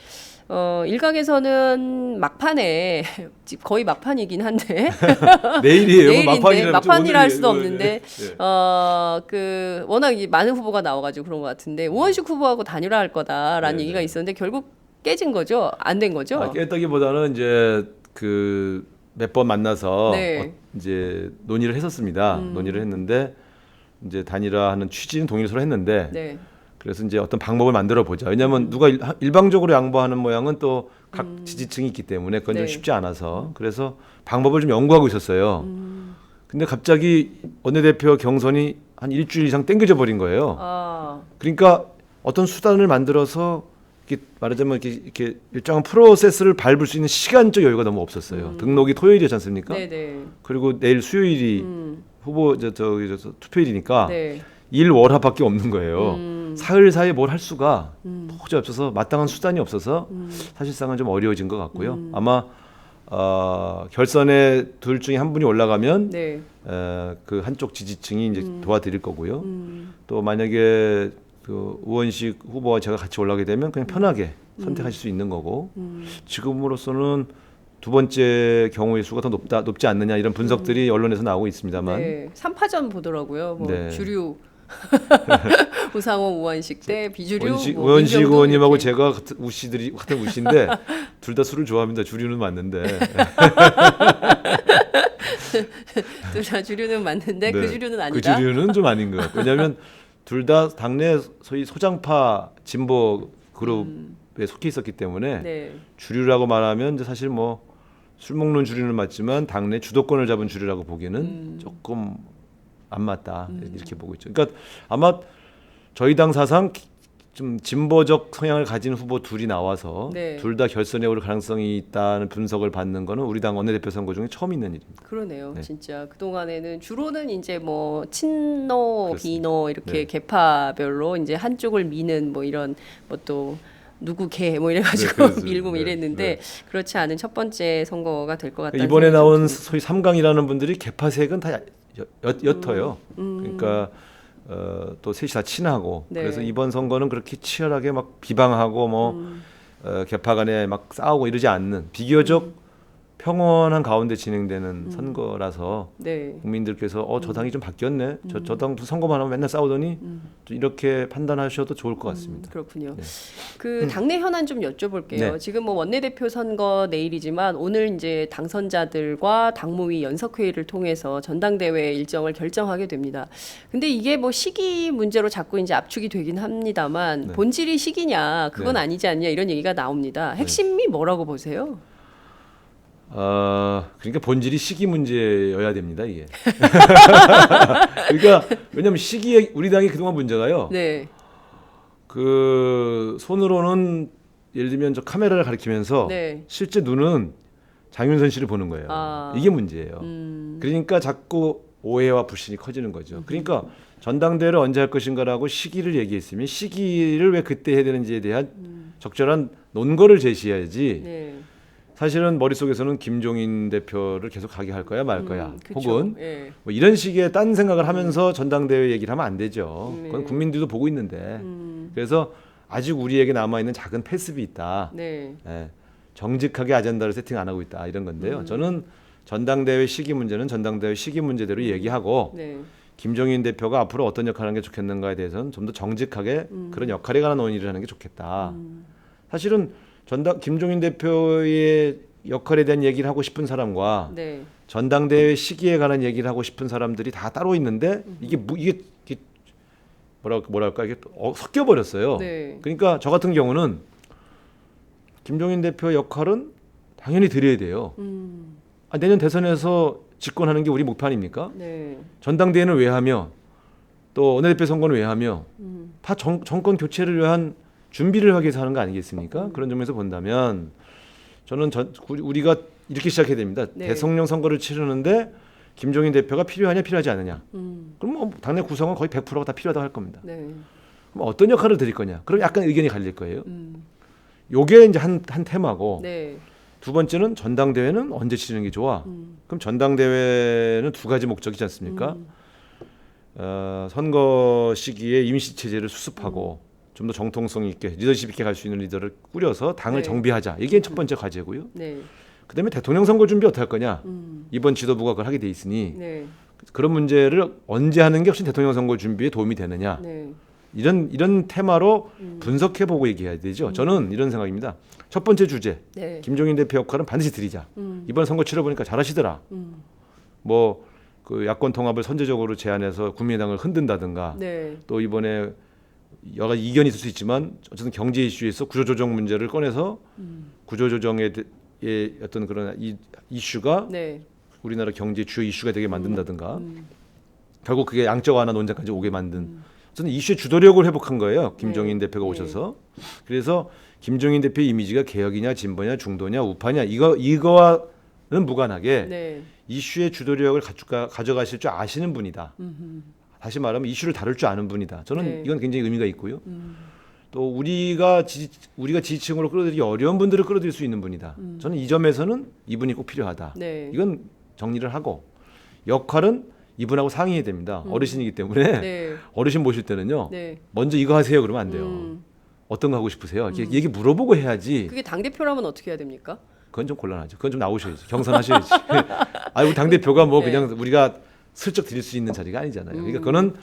일각에서는 막판에 거의 막판이긴 한데 내일이에요. 내일인데 막판이라 할 수도 오늘이에요. 없는데 네. 그 워낙 이제 많은 후보가 나와가지고 그런 것 같은데 우원식 후보하고 단일화할 거다라는 네, 얘기가 네. 있었는데 결국 깨진 거죠? 안 된 거죠? 깼다기보다는 이제 그 몇 번 만나서 네. 이제 논의를 했었습니다. 논의를 했는데 이제 단일화하는 취지는 동의를 서로 했는데 네. 그래서 이제 어떤 방법을 만들어 보자. 왜냐하면 누가 일방적으로 양보하는 모양은 또 각 지지층이 있기 때문에 그건 좀 네. 쉽지 않아서 그래서 방법을 좀 연구하고 있었어요. 근데 갑자기 원내대표 경선이 한 일주일 이상 땡겨져 버린 거예요. 아, 그러니까 어떤 수단을 만들어서 이렇게 말하자면 이렇게 일정한 프로세스를 밟을 수 있는 시간적 여유가 너무 없었어요. 등록이 토요일이었지 않습니까? 네네. 그리고 내일 수요일이 후보 투표일이니까 네. 일 월합밖에 없는 거예요. 사흘 사이에 뭘 할 수가 도저히 없어서 마땅한 수단이 없어서 사실상은 좀 어려워진 것 같고요. 아마 결선에 둘 중에 한 분이 올라가면 네. 그 한쪽 지지층이 이제 도와드릴 거고요. 또 만약에 그 우원식 후보와 제가 같이 올라가게 되면 그냥 편하게 선택하실 수 있는 거고 지금으로서는 두 번째 경우의 수가 더 높지 않느냐 이런 분석들이 언론에서 나오고 있습니다만 네. 3파전 보더라고요. 뭐 네. 주류 우상호 우원식 대 비주류 우원식 민정도 의원님하고 이렇게. 제가 같은 우씨인데 둘 다 술을 좋아합니다. 주류는 맞는데 둘 다 주류는 맞는데 그 네. 주류는 그 아니다. 주류는 좀 아닌 것 같고 왜냐하면 둘 다 당내 소위 소장파 진보 그룹에 속해 있었기 때문에 네. 주류라고 말하면 이제 사실 뭐 술 먹는 주류는 맞지만 당내 주도권을 잡은 주류라고 보기에는 조금 안 맞다 이렇게 보고 있죠. 그러니까 아마 저희 당 사상 좀 진보적 성향을 가진 후보 둘이 나와서 네. 둘 다 결선에 오를 가능성이 있다는 분석을 받는 거는 우리 당 원내대표 선거 중에 처음 있는 일입니다. 그러네요. 네. 진짜 그 동안에는 주로는 이제 뭐 친노, 그렇습니다. 비노 이렇게 네. 개파별로 이제 한쪽을 미는 뭐 이런 뭐 또 누구 개 뭐 이래가지고 네, 그렇습니다. 밀고 네, 이랬는데 그렇지 않은 첫 번째 선거가 될 것 같다. 이번에 나온 소위 3강이라는 분들이 개파색은 다 옅어요. 그러니까 또 셋이 다 친하고 네. 그래서 이번 선거는 그렇게 치열하게 막 비방하고 뭐 개파 간에 막 싸우고 이러지 않는 비교적 평온한 가운데 진행되는 선거라서 네. 국민들께서 저 당이 좀 바뀌었네. 저 당 선거만 하면 맨날 싸우더니 좀 이렇게 판단하셔도 좋을 것 같습니다. 그렇군요. 네. 그 당내 현안 좀 여쭤볼게요. 네. 지금 뭐 원내대표 선거 내일이지만 오늘 이제 당선자들과 당무위 연석회의를 통해서 전당대회 일정을 결정하게 됩니다. 근데 이게 뭐 시기 문제로 자꾸 이제 압축이 되긴 합니다만 네. 본질이 시기냐 그건 네. 아니지 않냐 이런 얘기가 나옵니다. 핵심이 뭐라고 보세요? 그러니까 본질이 시기 문제여야 됩니다, 이게. 그러니까 왜냐하면 시기에 우리 당이 그동안 문제가요. 네. 그 손으로는 예를 들면 저 카메라를 가리키면서 네. 실제 눈은 장윤선 씨를 보는 거예요. 아. 이게 문제예요. 그러니까 자꾸 오해와 불신이 커지는 거죠. 그러니까 전당대회를 언제 할 것인가라고 시기를 얘기했으면 시기를 왜 그때 해야 되는지에 대한 적절한 논거를 제시해야지. 네. 사실은 머릿속에서는 김종인 대표를 계속 가게 할 거야 말 거야. 그쵸. 혹은 예. 뭐 이런 식의 딴 생각을 하면서 전당대회 얘기를 하면 안 되죠. 그건 네. 국민들도 보고 있는데. 그래서 아직 우리에게 남아있는 작은 패습이 있다. 네. 예, 정직하게 아젠다를 세팅 안 하고 있다 이런 건데요. 저는 전당대회 시기 문제는 전당대회 시기 문제대로 얘기하고 네. 김종인 대표가 앞으로 어떤 역할을 하는 게 좋겠는가에 대해서는 좀 더 정직하게 그런 역할에 관한 논의를 하는 게 좋겠다. 사실은 김종인 대표의 역할에 대한 얘기를 하고 싶은 사람과 네. 전당대회 시기에 관한 얘기를 하고 싶은 사람들이 다 따로 있는데 이게 뭐랄까 이게 섞여 버렸어요. 네. 그러니까 저 같은 경우는 김종인 대표 역할은 당연히 드려야 돼요. 내년 대선에서 집권하는 게 우리 목표 아닙니까? 네. 전당대회는 왜 하며 또 원내대표 선거는 왜 하며 다 정권 교체를 위한 준비를 하기 위해서 하는 거 아니겠습니까? 그런 점에서 본다면 저는 우리가 이렇게 시작해야 됩니다. 네. 대통령 선거를 치르는데 김종인 대표가 필요하냐 필요하지 않느냐. 그럼 뭐 당내 구성은 거의 100%가 다 필요하다고 할 겁니다. 네. 그럼 어떤 역할을 드릴 거냐. 그럼 약간 의견이 갈릴 거예요. 요게 이제 한 테마고 네. 두 번째는 전당대회는 언제 치르는 게 좋아. 그럼 전당대회는 두 가지 목적이지 않습니까? 선거 시기에 임시체제를 수습하고 좀 더 정통성 있게 리더십 있게 갈 수 있는 리더를 꾸려서 당을 네. 정비하자. 이게 첫 번째 과제고요. 네. 그다음에 대통령 선거 준비 어떻게 할 거냐. 이번 지도부가 그걸 하게 돼 있으니 네. 그런 문제를 언제 하는 게 훨씬 대통령 선거 준비에 도움이 되느냐. 네. 이런 테마로 분석해 보고 얘기해야 되죠. 저는 이런 생각입니다. 첫 번째 주제. 네. 김종인 대표 역할은 반드시 드리자. 이번 선거 치러 보니까 잘하시더라. 뭐 그 야권 통합을 선제적으로 제안해서 국민의당을 흔든다든가. 네. 또 이번에 여러 가지 이견이 있을 수 있지만 어쨌든 경제 이슈에서 구조조정 문제를 꺼내서 구조조정의 어떤 그런 이슈가 네. 우리나라 경제 주요 이슈가 되게 만든다든가. 결국 그게 양적 완화 논쟁까지 오게 만든. 저는 이슈의 주도력을 회복한 거예요. 김종인 대표가 네. 오셔서. 그래서 김종인 대표의 이미지가 개혁이냐 진보냐 중도냐 우파냐 이거와는 무관하게 네. 이슈의 주도력을 가져가실 줄 아시는 분이다. 다시 말하면 이슈를 다룰 줄 아는 분이다. 저는 네. 이건 굉장히 의미가 있고요. 또 우리가 지지층으로 끌어들이기 어려운 분들을 끌어들일 수 있는 분이다. 저는 이 점에서는 이분이 꼭 필요하다. 네. 이건 정리를 하고 역할은 이분하고 상의해야 됩니다. 어르신이기 때문에 네. 어르신 모실 때는요. 네. 먼저 이거 하세요 그러면 안 돼요. 어떤 거 하고 싶으세요? 이렇게 얘기 물어보고 해야지. 그게 당 대표라면 어떻게 해야 됩니까? 그건 좀 곤란하죠. 그건 좀 나오셔야지. 경선하셔야지. 우리 당 대표가 뭐 네. 그냥 우리가 슬쩍 드릴 수 있는 자리가 아니잖아요. 그러니까 그거는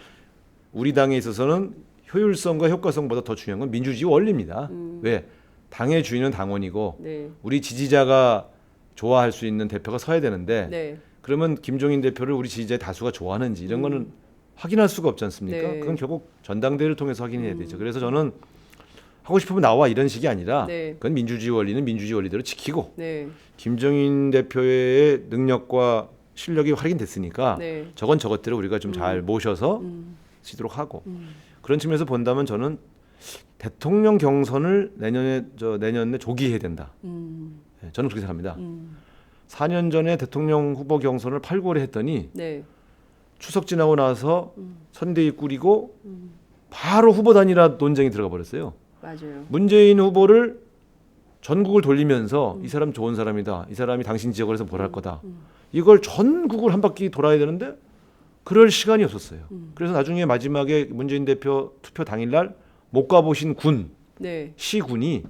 우리 당에 있어서는 효율성과 효과성보다 더 중요한 건 민주주의 원리입니다. 왜? 당의 주인은 당원이고 네. 우리 지지자가 좋아할 수 있는 대표가 서야 되는데 네. 그러면 김종인 대표를 우리 지지자의 다수가 좋아하는지 이런 거는 확인할 수가 없지 않습니까? 네. 그건 결국 전당대회를 통해서 확인해야 되죠. 그래서 저는 하고 싶으면 나와 이런 식이 아니라 네. 그건 민주주의 원리는 민주주의 원리대로 지키고 네. 김종인 대표의 능력과 실력이 확인됐으니까 네. 저것대로 우리가 좀 잘 모셔서 지도록 하고 그런 측면에서 본다면 저는 대통령 경선을 내년에 조기 해야 된다. 네, 저는 그렇게 생각합니다. 4년 전에 대통령 후보 경선을 8, 9월에 했더니 네. 추석 지나고 나서 선대위 꾸리고 바로 후보 단일화 논쟁이 들어가 버렸어요. 맞아요. 문재인 후보를 전국을 돌리면서 이 사람 좋은 사람이다. 이 사람이 당신 지역을 해서 뭘 할 거다. 이걸 전국을 한 바퀴 돌아야 되는데 그럴 시간이 없었어요. 그래서 나중에 마지막에 문재인 대표 투표 당일날 못 가보신 네. 시군이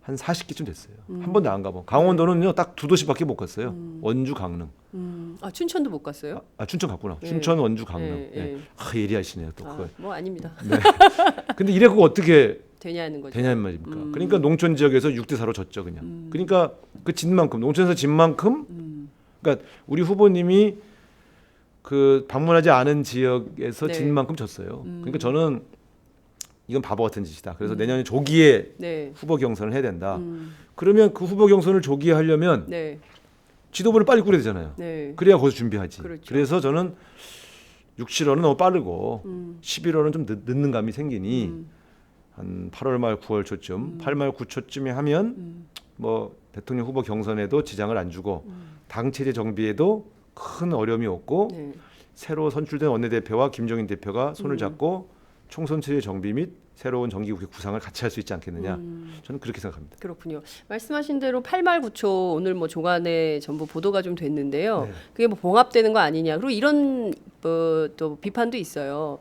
한 40개쯤 됐어요. 한 번도 안 가본. 강원도는요 딱 두 도시밖에 못 갔어요. 원주, 강릉. 아 춘천도 못 갔어요? 춘천 갔구나. 네. 춘천, 원주, 강릉. 네, 네. 예리하시네요 또 그걸. 뭐 아닙니다. 네. 근데 이래 그거 어떻게 되냐는 거죠. 되냐는 말입니까? 그러니까 농촌 지역에서 6대 4로 졌죠 그냥. 그러니까 그 진 만큼 농촌에서 진 만큼 그러니까 우리 후보님이 그 방문하지 않은 지역에서 네. 진 만큼 졌어요. 그러니까 저는 이건 바보 같은 짓이다. 그래서 내년에 조기에 네. 후보 경선을 해야 된다. 그러면 그 후보 경선을 조기에 하려면 네. 지도부를 빨리 꾸려야 되잖아요. 네. 그래야 거기서 준비하지. 그렇죠. 그래서 저는 6, 7월은 너무 빠르고 11월은 좀 늦는 감이 생기니 한 8월 말 9월 초쯤 8 말 9초쯤에 하면 뭐 대통령 후보 경선에도 지장을 안 주고 당 체제 정비에도 큰 어려움이 없고 네. 새로 선출된 원내대표와 김종인 대표가 손을 잡고 총선 체제 정비 및 새로운 정기국회 구상을 같이 할 수 있지 않겠느냐. 저는 그렇게 생각합니다. 그렇군요. 말씀하신 대로 8말 9초 오늘 뭐 조간에 전부 보도가 좀 됐는데요. 네. 그게 뭐 봉합되는 거 아니냐. 그리고 이런 또 비판도 있어요.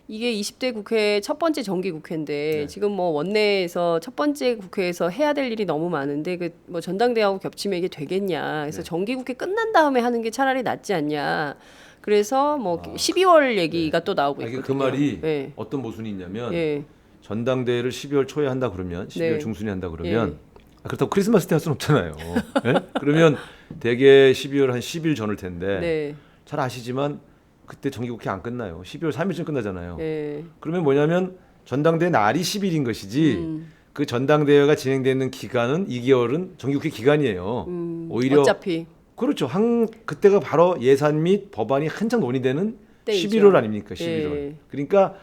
이게 20대 국회 첫 번째 정기 국회인데 네. 지금 뭐 원내에서 첫 번째 국회에서 해야 될 일이 너무 많은데 그 뭐 전당대회하고 겹치면 이게 되겠냐. 그래서 네. 정기 국회 끝난 다음에 하는 게 차라리 낫지 않냐. 그래서 뭐 12월 얘기가 또 나오고 아니, 있거든요. 그 말이 네. 어떤 모순이 있냐면 예. 전당대회를 12월 초에 한다 그러면 12월 네. 중순에 한다 그러면 그렇다고 크리스마스 때 할 수는 없잖아요. 예? 그러면 대개 12월 한 10일 전일 텐데 네. 잘 아시지만 그때 정기국회 안 끝나요. 12월 3일쯤 끝나잖아요. 예. 그러면 뭐냐면 전당대회 날이 10일인 것이지 그 전당대회가 진행되는 기간은 2개월은 정기국회 기간이에요. 오히려 어차피 그렇죠. 그때가 바로 예산 및 법안이 한창 논의되는 때이죠. 11월 아닙니까? 11월. 예. 그러니까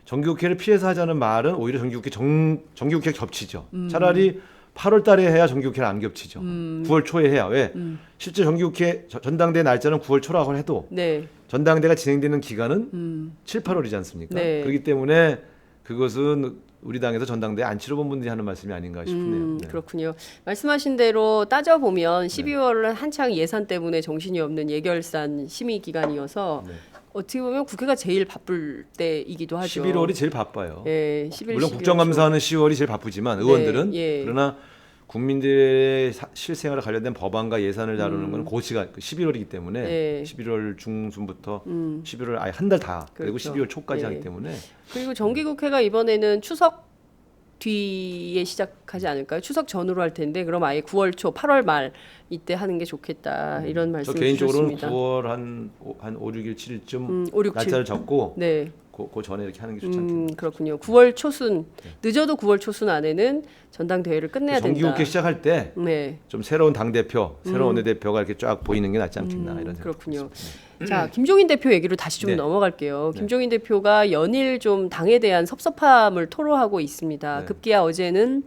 정기국회를 피해서 하자는 말은 오히려 정기국회 겹치죠. 차라리 8월 달에 해야 정기국회를 안 겹치죠. 9월 초에 해야. 왜? 실제 정기국회 전당대 날짜는 9월 초라고 해도 네. 전당대가 진행되는 기간은 7, 8월이지 않습니까? 네. 그렇기 때문에 그것은 우리 당에서 전당대회 안 치러본 분들이 하는 말씀이 아닌가 싶네요. 네. 그렇군요. 말씀하신 대로 따져보면 12월은 한창 예산 때문에 정신이 없는 예결산 심의 기간이어서 네. 어떻게 보면 국회가 제일 바쁠 때이기도 하죠. 11월이 제일 바빠요. 예, 11, 물론 12월 국정감사는 10월이 제일 바쁘지만 의원들은 네, 예. 그러나 국민들의 실생활에 관련된 법안과 예산을 다루는 건 고시가 11월이기 때문에 예. 11월 중순부터 11월 아예 한 달 다 그리고 그렇죠. 12월 초까지 예. 하기 때문에 그리고 정기국회가 이번에는 추석 뒤에 시작하지 않을까요? 추석 전후로 할 텐데 그럼 아예 9월 초, 8월 말 이때 하는 게 좋겠다 이런 저 말씀 개인적으로는 주셨습니다. 9월 한 5, 6일, 7일쯤 5, 6, 7. 날짜를 잡고 네. 그 전에 이렇게 하는 게 좋지 않겠나. 그렇군요. 9월 초순 늦어도 9월 초순 안에는 전당대회를 끝내야 된다. 정기국회 시작할 때 좀 네, 새로운 당 대표, 새로운 원내대표가 이렇게 쫙 보이는 게 낫지 않겠나 이런 생각. 그렇군요. 자, 김종인 대표 얘기로 다시 좀 네. 넘어갈게요. 네. 김종인 대표가 연일 좀 당에 대한 섭섭함을 토로하고 있습니다. 네. 급기야 어제는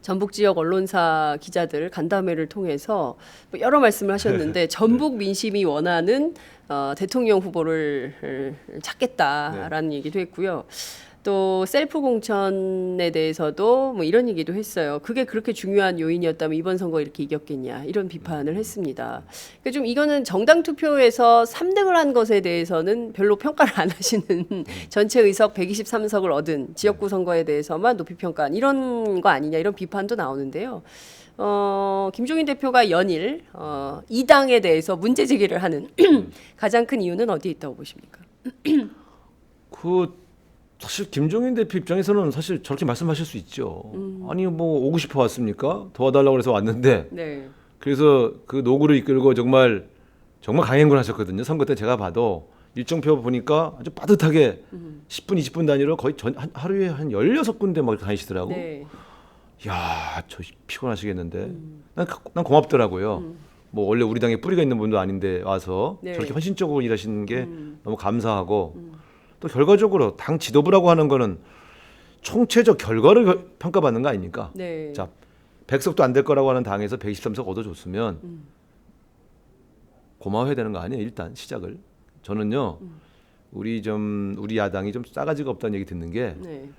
전북 지역 언론사 기자들 간담회를 통해서 뭐 여러 말씀을 하셨는데 전북 민심이 원하는 대통령 후보를 찾겠다라는 얘기도 했고요. 또 셀프 공천에 대해서도 뭐 이런 얘기도 했어요. 그게 그렇게 중요한 요인이었다면 이번 선거 이렇게 이겼겠냐 이런 비판을 했습니다. 그러니까 좀 이거는 정당 투표에서 3등을 한 것에 대해서는 별로 평가를 안 하시는 전체 의석 123석을 얻은 지역구 선거에 대해서만 높이 평가한 이런 거 아니냐 이런 비판도 나오는데요. 김종인 대표가 연일 이 당에 대해서 문제 제기를 하는 가장 큰 이유는 어디에 있다고 보십니까? 사실 김종인 대표 입장에서는 사실 저렇게 말씀하실 수 있죠. 아니 뭐 오고 싶어 왔습니까? 도와달라고 해서 왔는데 네. 그래서 그 노구를 이끌고 정말 강행군 하셨거든요. 선거 때 제가 봐도 일정표 보니까 아주 빠듯하게 10분, 20분 단위로 거의 하루에 한 16군데 막 다니시더라고. 네. 야, 저 피곤하시겠는데. 난 고맙더라고요. 뭐 원래 우리 당에 뿌리가 있는 분도 아닌데 와서 네. 저렇게 헌신적으로 일하시는 게 너무 감사하고 또 결과적으로 당 지도부라고 하는 거는 총체적 결과를 평가받는 거 아닙니까? 네. 자, 100석도 안 될 거라고 하는 당에서 123석 얻어줬으면 고마워해야 되는 거 아니에요? 일단 시작을. 저는요, 우리 야당이 좀 싸가지가 없다는 얘기 듣는 게 네.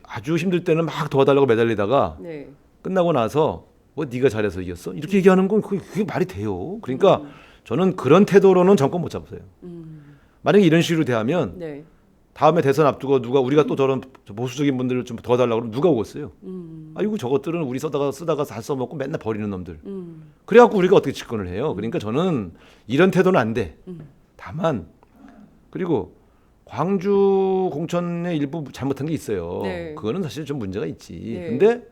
아주 힘들 때는 막 도와달라고 매달리다가 네. 끝나고 나서 뭐 네가 잘해서 이겼어? 이렇게 얘기하는 건 그게 말이 돼요. 그러니까 저는 그런 태도로는 정권 못 잡으세요. 만약에 이런 식으로 대하면 네. 다음에 대선 앞두고 우리가 또 저런 보수적인 분들을 좀 도와달라고 그러면 누가 오겠어요? 아이고 저것들은 우리 쓰다가 다 써먹고 맨날 버리는 놈들. 그래갖고 우리가 어떻게 집권을 해요? 그러니까 저는 이런 태도는 안 돼. 다만 그리고 광주 공천의 일부 잘못한 게 있어요. 네. 그거는 사실 좀 문제가 있지. 네. 근데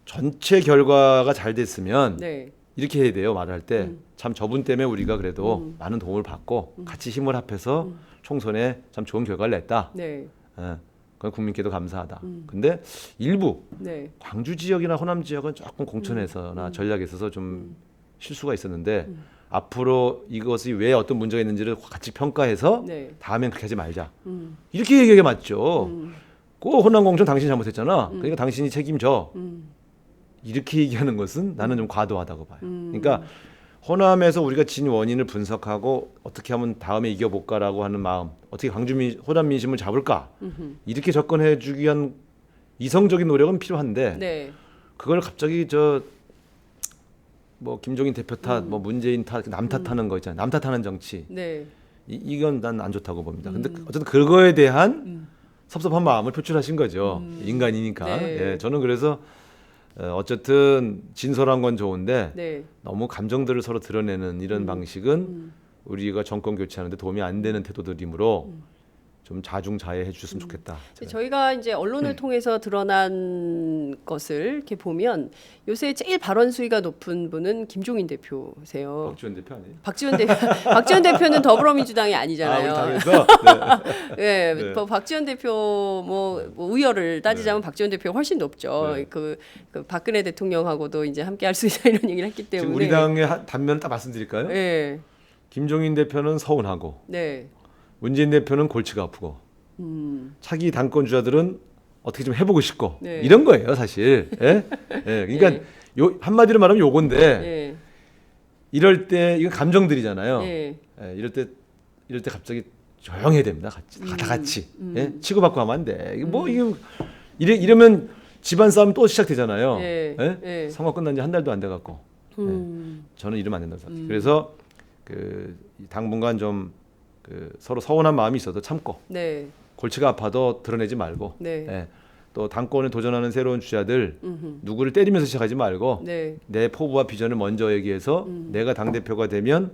전체 결과가 잘 됐으면 네. 이렇게 해야 돼요. 말할 때 참 저분 때문에 우리가 그래도 많은 도움을 받고 같이 힘을 합해서 총선에 참 좋은 결과를 냈다. 네. 예. 그건 국민께도 감사하다. 근데 일부 네. 광주 지역이나 호남 지역은 조금 공천에서나 전략에 있어서 좀 실수가 있었는데 앞으로 이것이 왜 어떤 문제가 있는지를 같이 평가해서 네. 다음엔 그렇게 하지 말자. 이렇게 얘기하는 게 맞죠. 그 호남 공천 당신이 잘못했잖아. 그러니까 당신이 책임져. 이렇게 얘기하는 것은 나는 좀 과도하다고 봐요. 그러니까 호남에서 우리가 진 원인을 분석하고 어떻게 하면 다음에 이겨볼까라고 하는 마음, 어떻게 호남 민심을 잡을까 이렇게 접근해주기 위한 이성적인 노력은 필요한데 네. 그걸 갑자기 뭐 김종인 대표 탓, 뭐 문재인 탓, 남 탓하는 거 있잖아요. 남 탓하는 정치. 네. 이건 난 안 좋다고 봅니다. 근데 어쨌든 그거에 대한 섭섭한 마음을 표출하신 거죠. 인간이니까. 네. 예, 저는 그래서 어쨌든 진솔한 건 좋은데 네. 너무 감정들을 서로 드러내는 이런 방식은 우리가 정권 교체하는데 도움이 안 되는 태도들이므로 좀 자중자애해 주셨으면 좋겠다. 제가. 저희가 이제 언론을 통해서 드러난 것을 이렇게 보면 요새 제일 발언 수위가 높은 분은 김종인 대표세요. 박지원 대표 아니에요? 박지원 대표는 더불어민주당이 아니잖아요. 우리 당에서 네, 네. 박지원 대표 뭐 우열을 따지자면 박지원 대표가 훨씬 높죠. 네. 그 박근혜 대통령하고도 이제 함께 할 수 있다 이런 얘기를 했기 때문에. 지금 우리 당의 단면 딱 말씀드릴까요? 네, 김종인 대표는 서운하고 네, 문재인 대표는 골치가 아프고 차기 당권 주자들은 어떻게 좀 해보고 싶고 네. 이런 거예요 사실. 예? 예, 그러니까 네. 요 한마디로 말하면 요건데 네, 이럴 때 이건 감정들이잖아요. 네. 예, 이럴 때 갑자기 조용해야 됩니다. 다 같이 예? 치고받고 하면 안 돼. 이게 뭐 이러면 집안 싸움 또 시작되잖아요. 네. 예? 네. 선거 끝난 지 한 달도 안 돼 갖고. 저는 이러면 안 된다고 생각해요. 그래서 당분간 좀 서로 서운한 마음이 있어도 참고 네. 골치가 아파도 드러내지 말고 네. 예. 또 당권에 도전하는 새로운 주자들 누구를 때리면서 시작하지 말고 네. 내 포부와 비전을 먼저 얘기해서 내가 당 대표가 되면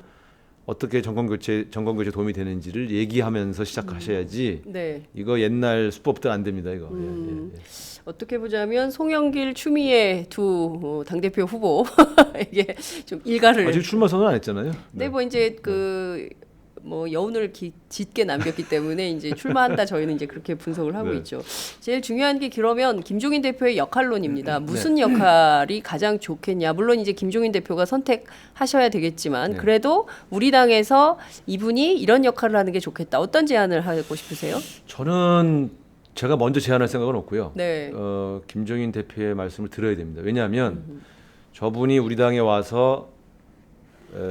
어떻게 정권 교체 도움이 되는지를 얘기하면서 시작하셔야지. 네. 이거 옛날 수법들 안 됩니다. 이거. 어떻게 보자면 송영길, 추미애 두 당대표 후보 이게 좀 일가를. 아직 출마 선언 안 했잖아요. 네, 뭐 이제 뭐 여운을 짙게 남겼기 때문에 이제 출마한다 저희는 이제 그렇게 분석을 하고 네. 있죠. 제일 중요한 게 그러면 김종인 대표의 역할론입니다. 무슨 역할이 가장 좋겠냐. 물론 이제 김종인 대표가 선택하셔야 되겠지만 네. 그래도 우리 당에서 이분이 이런 역할을 하는 게 좋겠다. 어떤 제안을 하고 싶으세요? 저는 제가 먼저 제안할 생각은 없고요. 네. 김종인 대표의 말씀을 들어야 됩니다. 왜냐하면 저분이 우리 당에 와서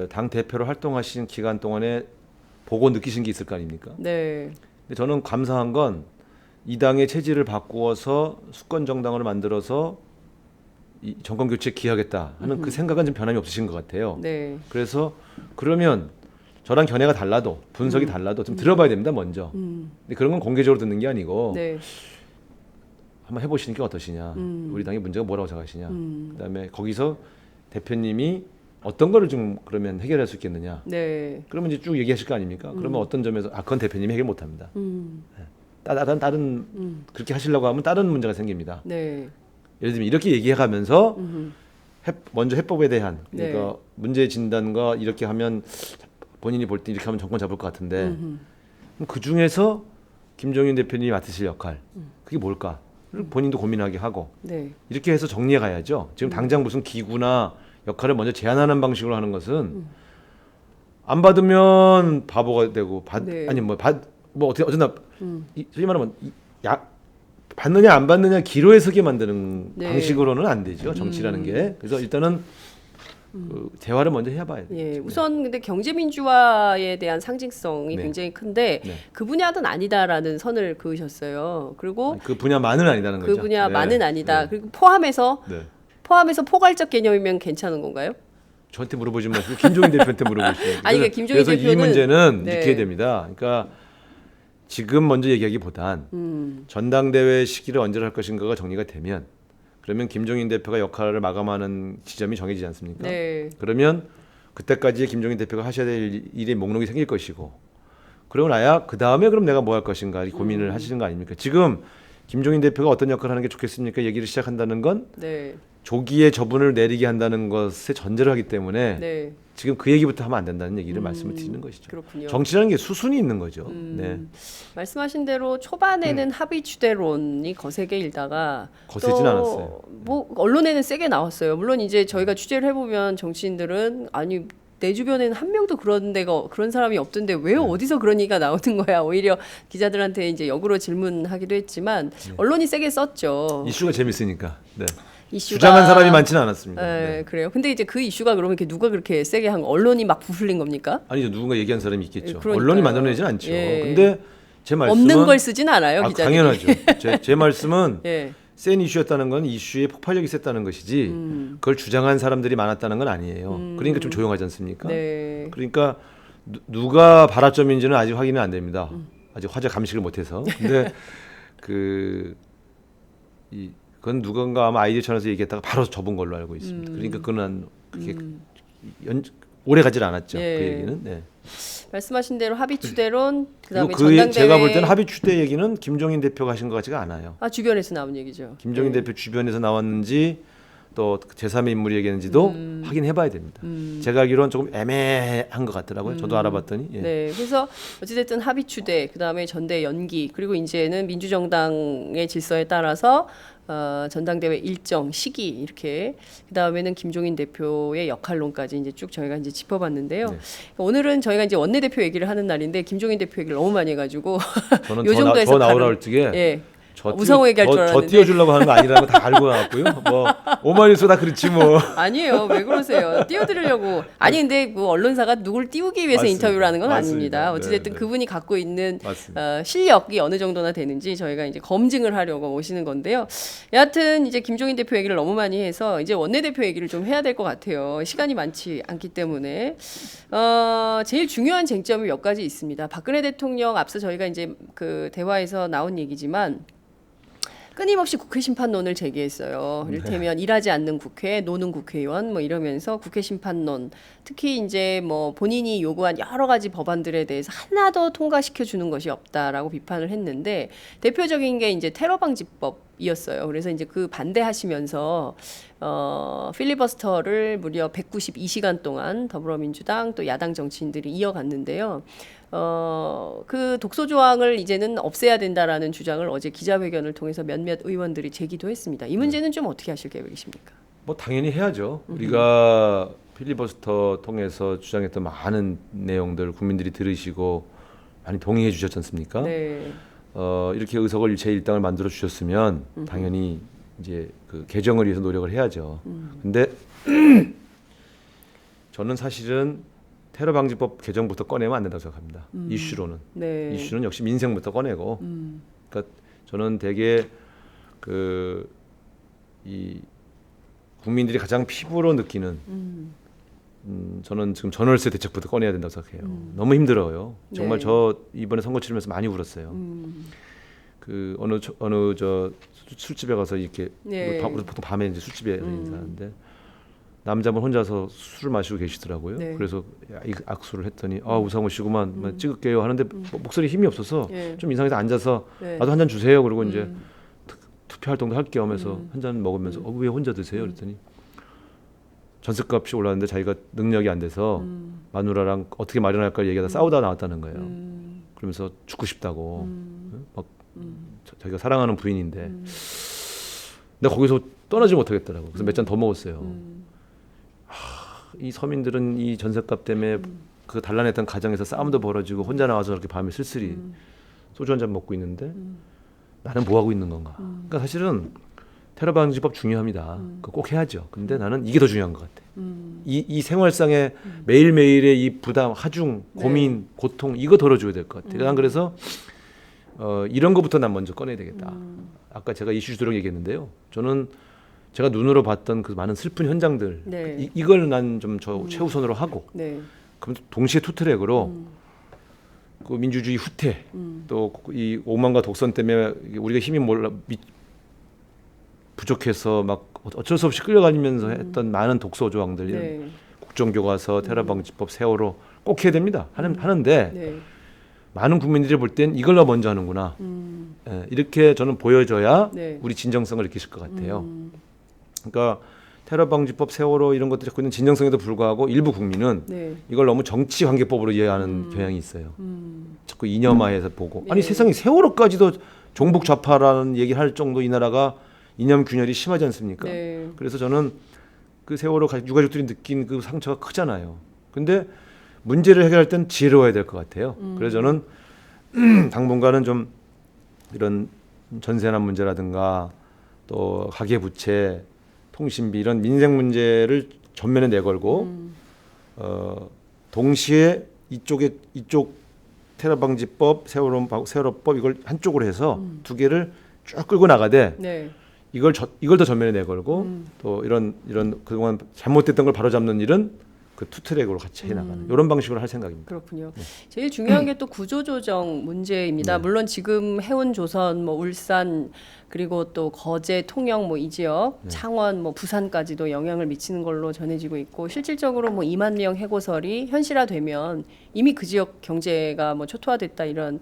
당 대표로 활동하신 기간 동안에 보고 느끼신 게 있을 거 아닙니까? 네. 근데 저는 감사한 건 이 당의 체질을 바꾸어서 수권 정당을 만들어서 이 정권 교체 기하겠다 하는 그 생각은 좀 변함이 없으신 것 같아요. 네. 그래서 그러면 저랑 견해가 달라도 분석이 달라도 좀 들어봐야 됩니다 먼저. 근데 그런 건 공개적으로 듣는 게 아니고 네. 한번 해보시는 게 어떠시냐. 우리 당의 문제가 뭐라고 생각하시냐. 그다음에 거기서 대표님이 어떤 거를 좀 그러면 해결할 수 있겠느냐. 네. 그러면 이제 쭉 얘기하실 거 아닙니까? 그러면 어떤 점에서 그건 대표님이 해결 못합니다. 다른 그렇게 하시려고 하면 다른 문제가 생깁니다. 네. 예를 들면 이렇게 얘기해가면서 먼저 해법에 대한 네. 그러니까 문제 진단과 이렇게 하면 본인이 볼 때 이렇게 하면 정권 잡을 것 같은데 그 중에서 김종인 대표님이 맡으실 역할 그게 뭘까? 본인도 고민하게 하고 네. 이렇게 해서 정리해 가야죠. 지금 당장 무슨 기구나 역할을 먼저 제안하는 방식으로 하는 것은 안 받으면 바보가 되고 네. 아니 뭐 어떻게 어쩌나 소위 말하면 받느냐 안 받느냐 기로에 서게 만드는 네. 방식으로는 안 되죠. 정치라는 게. 그래서 일단은 대화를 먼저 해봐야 돼요. 예, 우선 근데 경제 민주화에 대한 상징성이 네. 굉장히 큰데 네. 그 분야는 아니다라는 선을 그으셨어요. 그리고 그 분야만은 아니다는 그 거죠. 분야만은 아니다. 네. 그리고 포함해서 네. 포괄적 개념이면 괜찮은 건가요? 저한테 물어보지 마시고 김종인 대표한테 물어보시죠. 아니, 그러니까 김종인 그래서 이 대표는- 문제는 네. 이렇게 됩니다. 그러니까 지금 먼저 얘기하기보단 전당대회 시기를 언제 할 것인가가 정리가 되면 그러면 김종인 대표가 역할을 마감하는 지점이 정해지지 않습니까? 네. 그러면 그때까지 김종인 대표가 하셔야 될 일의 목록이 생길 것이고 그러고 나야 그 다음에 그럼 내가 뭐 할 것인가 이 고민을 하시는 거 아닙니까? 지금 김종인 대표가 어떤 역할을 하는 게 좋겠습니까? 얘기를 시작한다는 건 네. 조기에 처분을 내리게 한다는 것에 전제를 하기 때문에 네. 지금 그 얘기부터 하면 안 된다는 얘기를 말씀을 드리는 것이죠. 그렇군요. 정치라는 게 수순이 있는 거죠. 네. 말씀하신 대로 초반에는 합의 추대론이 거세게 일다가 거세진 또 않았어요. 뭐 언론에는 세게 나왔어요. 물론 이제 저희가 취재를 해보면 정치인들은 아니 내 주변에는 한 명도 그런 사람이 없던데 왜 어디서 그런 얘기가 나오는 거야? 오히려 기자들한테 이제 역으로 질문하기도 했지만 언론이 세게 썼죠. 이슈가 재밌으니까. 네. 이슈가 주장한 사람이 많지는 않았습니다. 네, 그래요. 근데 이제 그 이슈가 그러면 이렇게 누가 그렇게 세게 한 거? 언론이 막 부풀린 겁니까? 아니죠. 누군가 얘기한 사람이 있겠죠. 그러니까요. 언론이 만들어내진 않죠. 예. 근데 제 말씀은 없는 걸 쓰진 않아요, 기자들이. 당연하죠. 제 말씀은 예. 센 이슈였다는 건 이슈의 폭발력이 셌다는 것이지 그걸 주장한 사람들이 많았다는 건 아니에요. 그러니까 좀 조용하지 않습니까? 네. 그러니까 누가 발화점인지는 아직 확인은 안 됩니다. 아직 화제 감식을 못해서. 근데 그건 누군가 아마 아이디어 전에서 얘기했다가 바로 접은 걸로 알고 있습니다. 그러니까 그건 그렇게 오래 가지 않았죠. 예. 그 얘기는. 네. 말씀하신 대로 합의 추대론 그다음에 그리고 전당대회 제가 볼 때는 합의 추대 얘기는 김종인 대표가 하신 것 같지가 않아요. 주변에서 나온 얘기죠. 김종인 네. 대표 주변에서 나왔는지 또 제3의 인물이 얘기했는지도 확인해봐야 됩니다. 제가 알기로는 조금 애매한 것 같더라고요. 저도 알아봤더니. 예. 네, 그래서 어찌됐든 합의 추대, 그다음에 전대 연기, 그리고 이제는 민주정당의 질서에 따라서 전당대회 일정, 시기 이렇게 그다음에는 김종인 대표의 역할론까지 이제 쭉 저희가 이제 짚어봤는데요. 네. 오늘은 저희가 이제 원내대표 얘기를 하는 날인데 김종인 대표 얘기를 너무 많이 해가지고 저는 요 정도에서 더 나오라 가는- 할 적에 예. 저 우상호 얘기할 줄 저 알았는데. 띄워주려고 하는 거 아니라는 거 다 알고 나왔고요. 뭐 오마이뉴스 다 그렇지 뭐. 아니에요. 왜 그러세요? 띄워드리려고. 아니 근데 그 언론사가 누굴 띄우기 위해서 맞습니다. 인터뷰를 하는 건 맞습니다. 아닙니다. 어찌됐든 네, 네. 그분이 갖고 있는 맞습니다. 실력이 어느 정도나 되는지 저희가 이제 검증을 하려고 모시는 건데요. 여하튼 이제 김종인 대표 얘기를 너무 많이 해서 이제 원내대표 얘기를 좀 해야 될 것 같아요. 시간이 많지 않기 때문에 제일 중요한 쟁점이 몇 가지 있습니다. 박근혜 대통령 앞서 저희가 이제 그 대화에서 나온 얘기지만 끊임없이 국회 심판론을 제기했어요. 이를테면 일하지 않는 국회, 노는 국회의원 뭐 이러면서 국회 심판론, 특히 이제 뭐 본인이 요구한 여러 가지 법안들에 대해서 하나도 통과시켜 주는 것이 없다라고 비판을 했는데 대표적인 게 이제 테러 방지법이었어요. 그래서 이제 그 반대하시면서 필리버스터를 무려 192시간 동안 더불어민주당 또 야당 정치인들이 이어갔는데요. 그 독소 조항을 이제는 없애야 된다라는 주장을 어제 기자회견을 통해서 몇몇 의원들이 제기도 했습니다. 이 문제는 좀 어떻게 하실 계획이십니까? 뭐 당연히 해야죠. 우리가 필리버스터 통해서 주장했던 많은 내용들 국민들이 들으시고 많이 동의해 주셨지 않습니까? 네. 이렇게 의석을 제1당을 만들어 주셨으면 당연히 이제 그 개정을 위해서 노력을 해야죠. 근데 저는 사실은 테러 방지법 개정부터 꺼내면 안 된다고 생각합니다. 이슈로는. 네. 이슈는 역시 민생부터 꺼내고. 그러니까 저는 되게 이 국민들이 가장 피부로 느끼는 저는 지금 전월세 대책부터 꺼내야 된다고 생각해요. 너무 힘들어요. 정말 네. 저 이번에 선거 치르면서 많이 울었어요. 그 어느 술집에 가서 이렇게 네. 보통 밤에 이제 술집에 인사하는데 남자분 혼자서 술을 마시고 계시더라고요. 네. 그래서 이 악수를 했더니 우상호 씨구만 찍을게요 하는데 목소리 힘이 없어서 예. 좀 이상해서 앉아서 네. 나도 한 잔 주세요. 그리고 이제 투표 활동도 할게요 하면서 한 잔 먹으면서 왜 혼자 드세요? 그랬더니 전셋값이 올랐는데 자기가 능력이 안 돼서 마누라랑 어떻게 마련할까 얘기하다 싸우다 나왔다는 거예요. 그러면서 죽고 싶다고 막 자기가 사랑하는 부인인데 근데 거기서 떠나지 못하겠더라고. 그래서 몇 잔 더 먹었어요. 이 서민들은 이 전셋값 때문에 그 단란했던 가정에서 싸움도 벌어지고 혼자 나와서 그렇게 밤에 쓸쓸히 소주 한 잔 먹고 있는데 나는 뭐 하고 있는 건가? 그러니까 사실은 테러 방지법 중요합니다. 그거 꼭 해야죠. 근데 나는 이게 더 중요한 것 같아. 이 생활상의 매일매일의 이 부담, 하중, 고민, 고통 이거 덜어줘야 될 것 같아요. 난 그래서 이런 거부터 난 먼저 꺼내야 되겠다. 아까 제가 이슈 주도록 얘기했는데요. 저는 제가 눈으로 봤던 그 많은 슬픈 현장들 네. 이걸 난 좀 최우선으로 하고 네. 그럼 동시에 투트랙으로 그 민주주의 후퇴 또 이 오만과 독선 때문에 우리가 힘이 부족해서 막 어쩔 수 없이 끌려가면서 했던 많은 독소 조항들 네. 국정교과서 테러 방지법 세월호 꼭 해야 됩니다. 하는데 네. 많은 국민들이 볼 땐 이걸로 먼저 하는구나. 이렇게 저는 보여줘야 네. 우리 진정성을 느끼실 것 같아요. 그러니까 테러방지법, 세월호 이런 것들이 갖고 있는 진정성에도 불구하고 일부 국민은 네. 이걸 너무 정치관계법으로 이해하는 경향이 있어요. 자꾸 이념화해서 보고 아니 세상에 세월호까지도 종북 좌파라는 얘기를 할 정도 이 나라가 이념 균열이 심하지 않습니까? 네. 그래서 저는 그 세월호 유가족들이 느낀 그 상처가 크잖아요. 근데 문제를 해결할 땐 지혜로워야 될 것 같아요. 그래서 저는 당분간은 좀 이런 전세난 문제라든가 또 가계부채, 통신비 이런 민생 문제를 전면에 내걸고 동시에 이쪽 테러방지법, 세월호법 이걸 한쪽으로 해서 두 개를 쭉 끌고 나가되 네. 이걸 더 전면에 내걸고 또 이런 그동안 잘못됐던 걸 바로잡는 일은 그 투트랙으로 같이 해나가는 이런 방식으로 할 생각입니다. 그렇군요. 제일 중요한 게 또 구조조정 문제입니다. 네. 물론 지금 해운조선, 뭐 울산 그리고 또 거제, 통영 뭐 이 지역, 창원, 뭐 부산까지도 영향을 미치는 걸로 전해지고 있고 실질적으로 뭐 2만 명 해고설이 현실화되면 이미 그 지역 경제가 뭐 초토화됐다 이런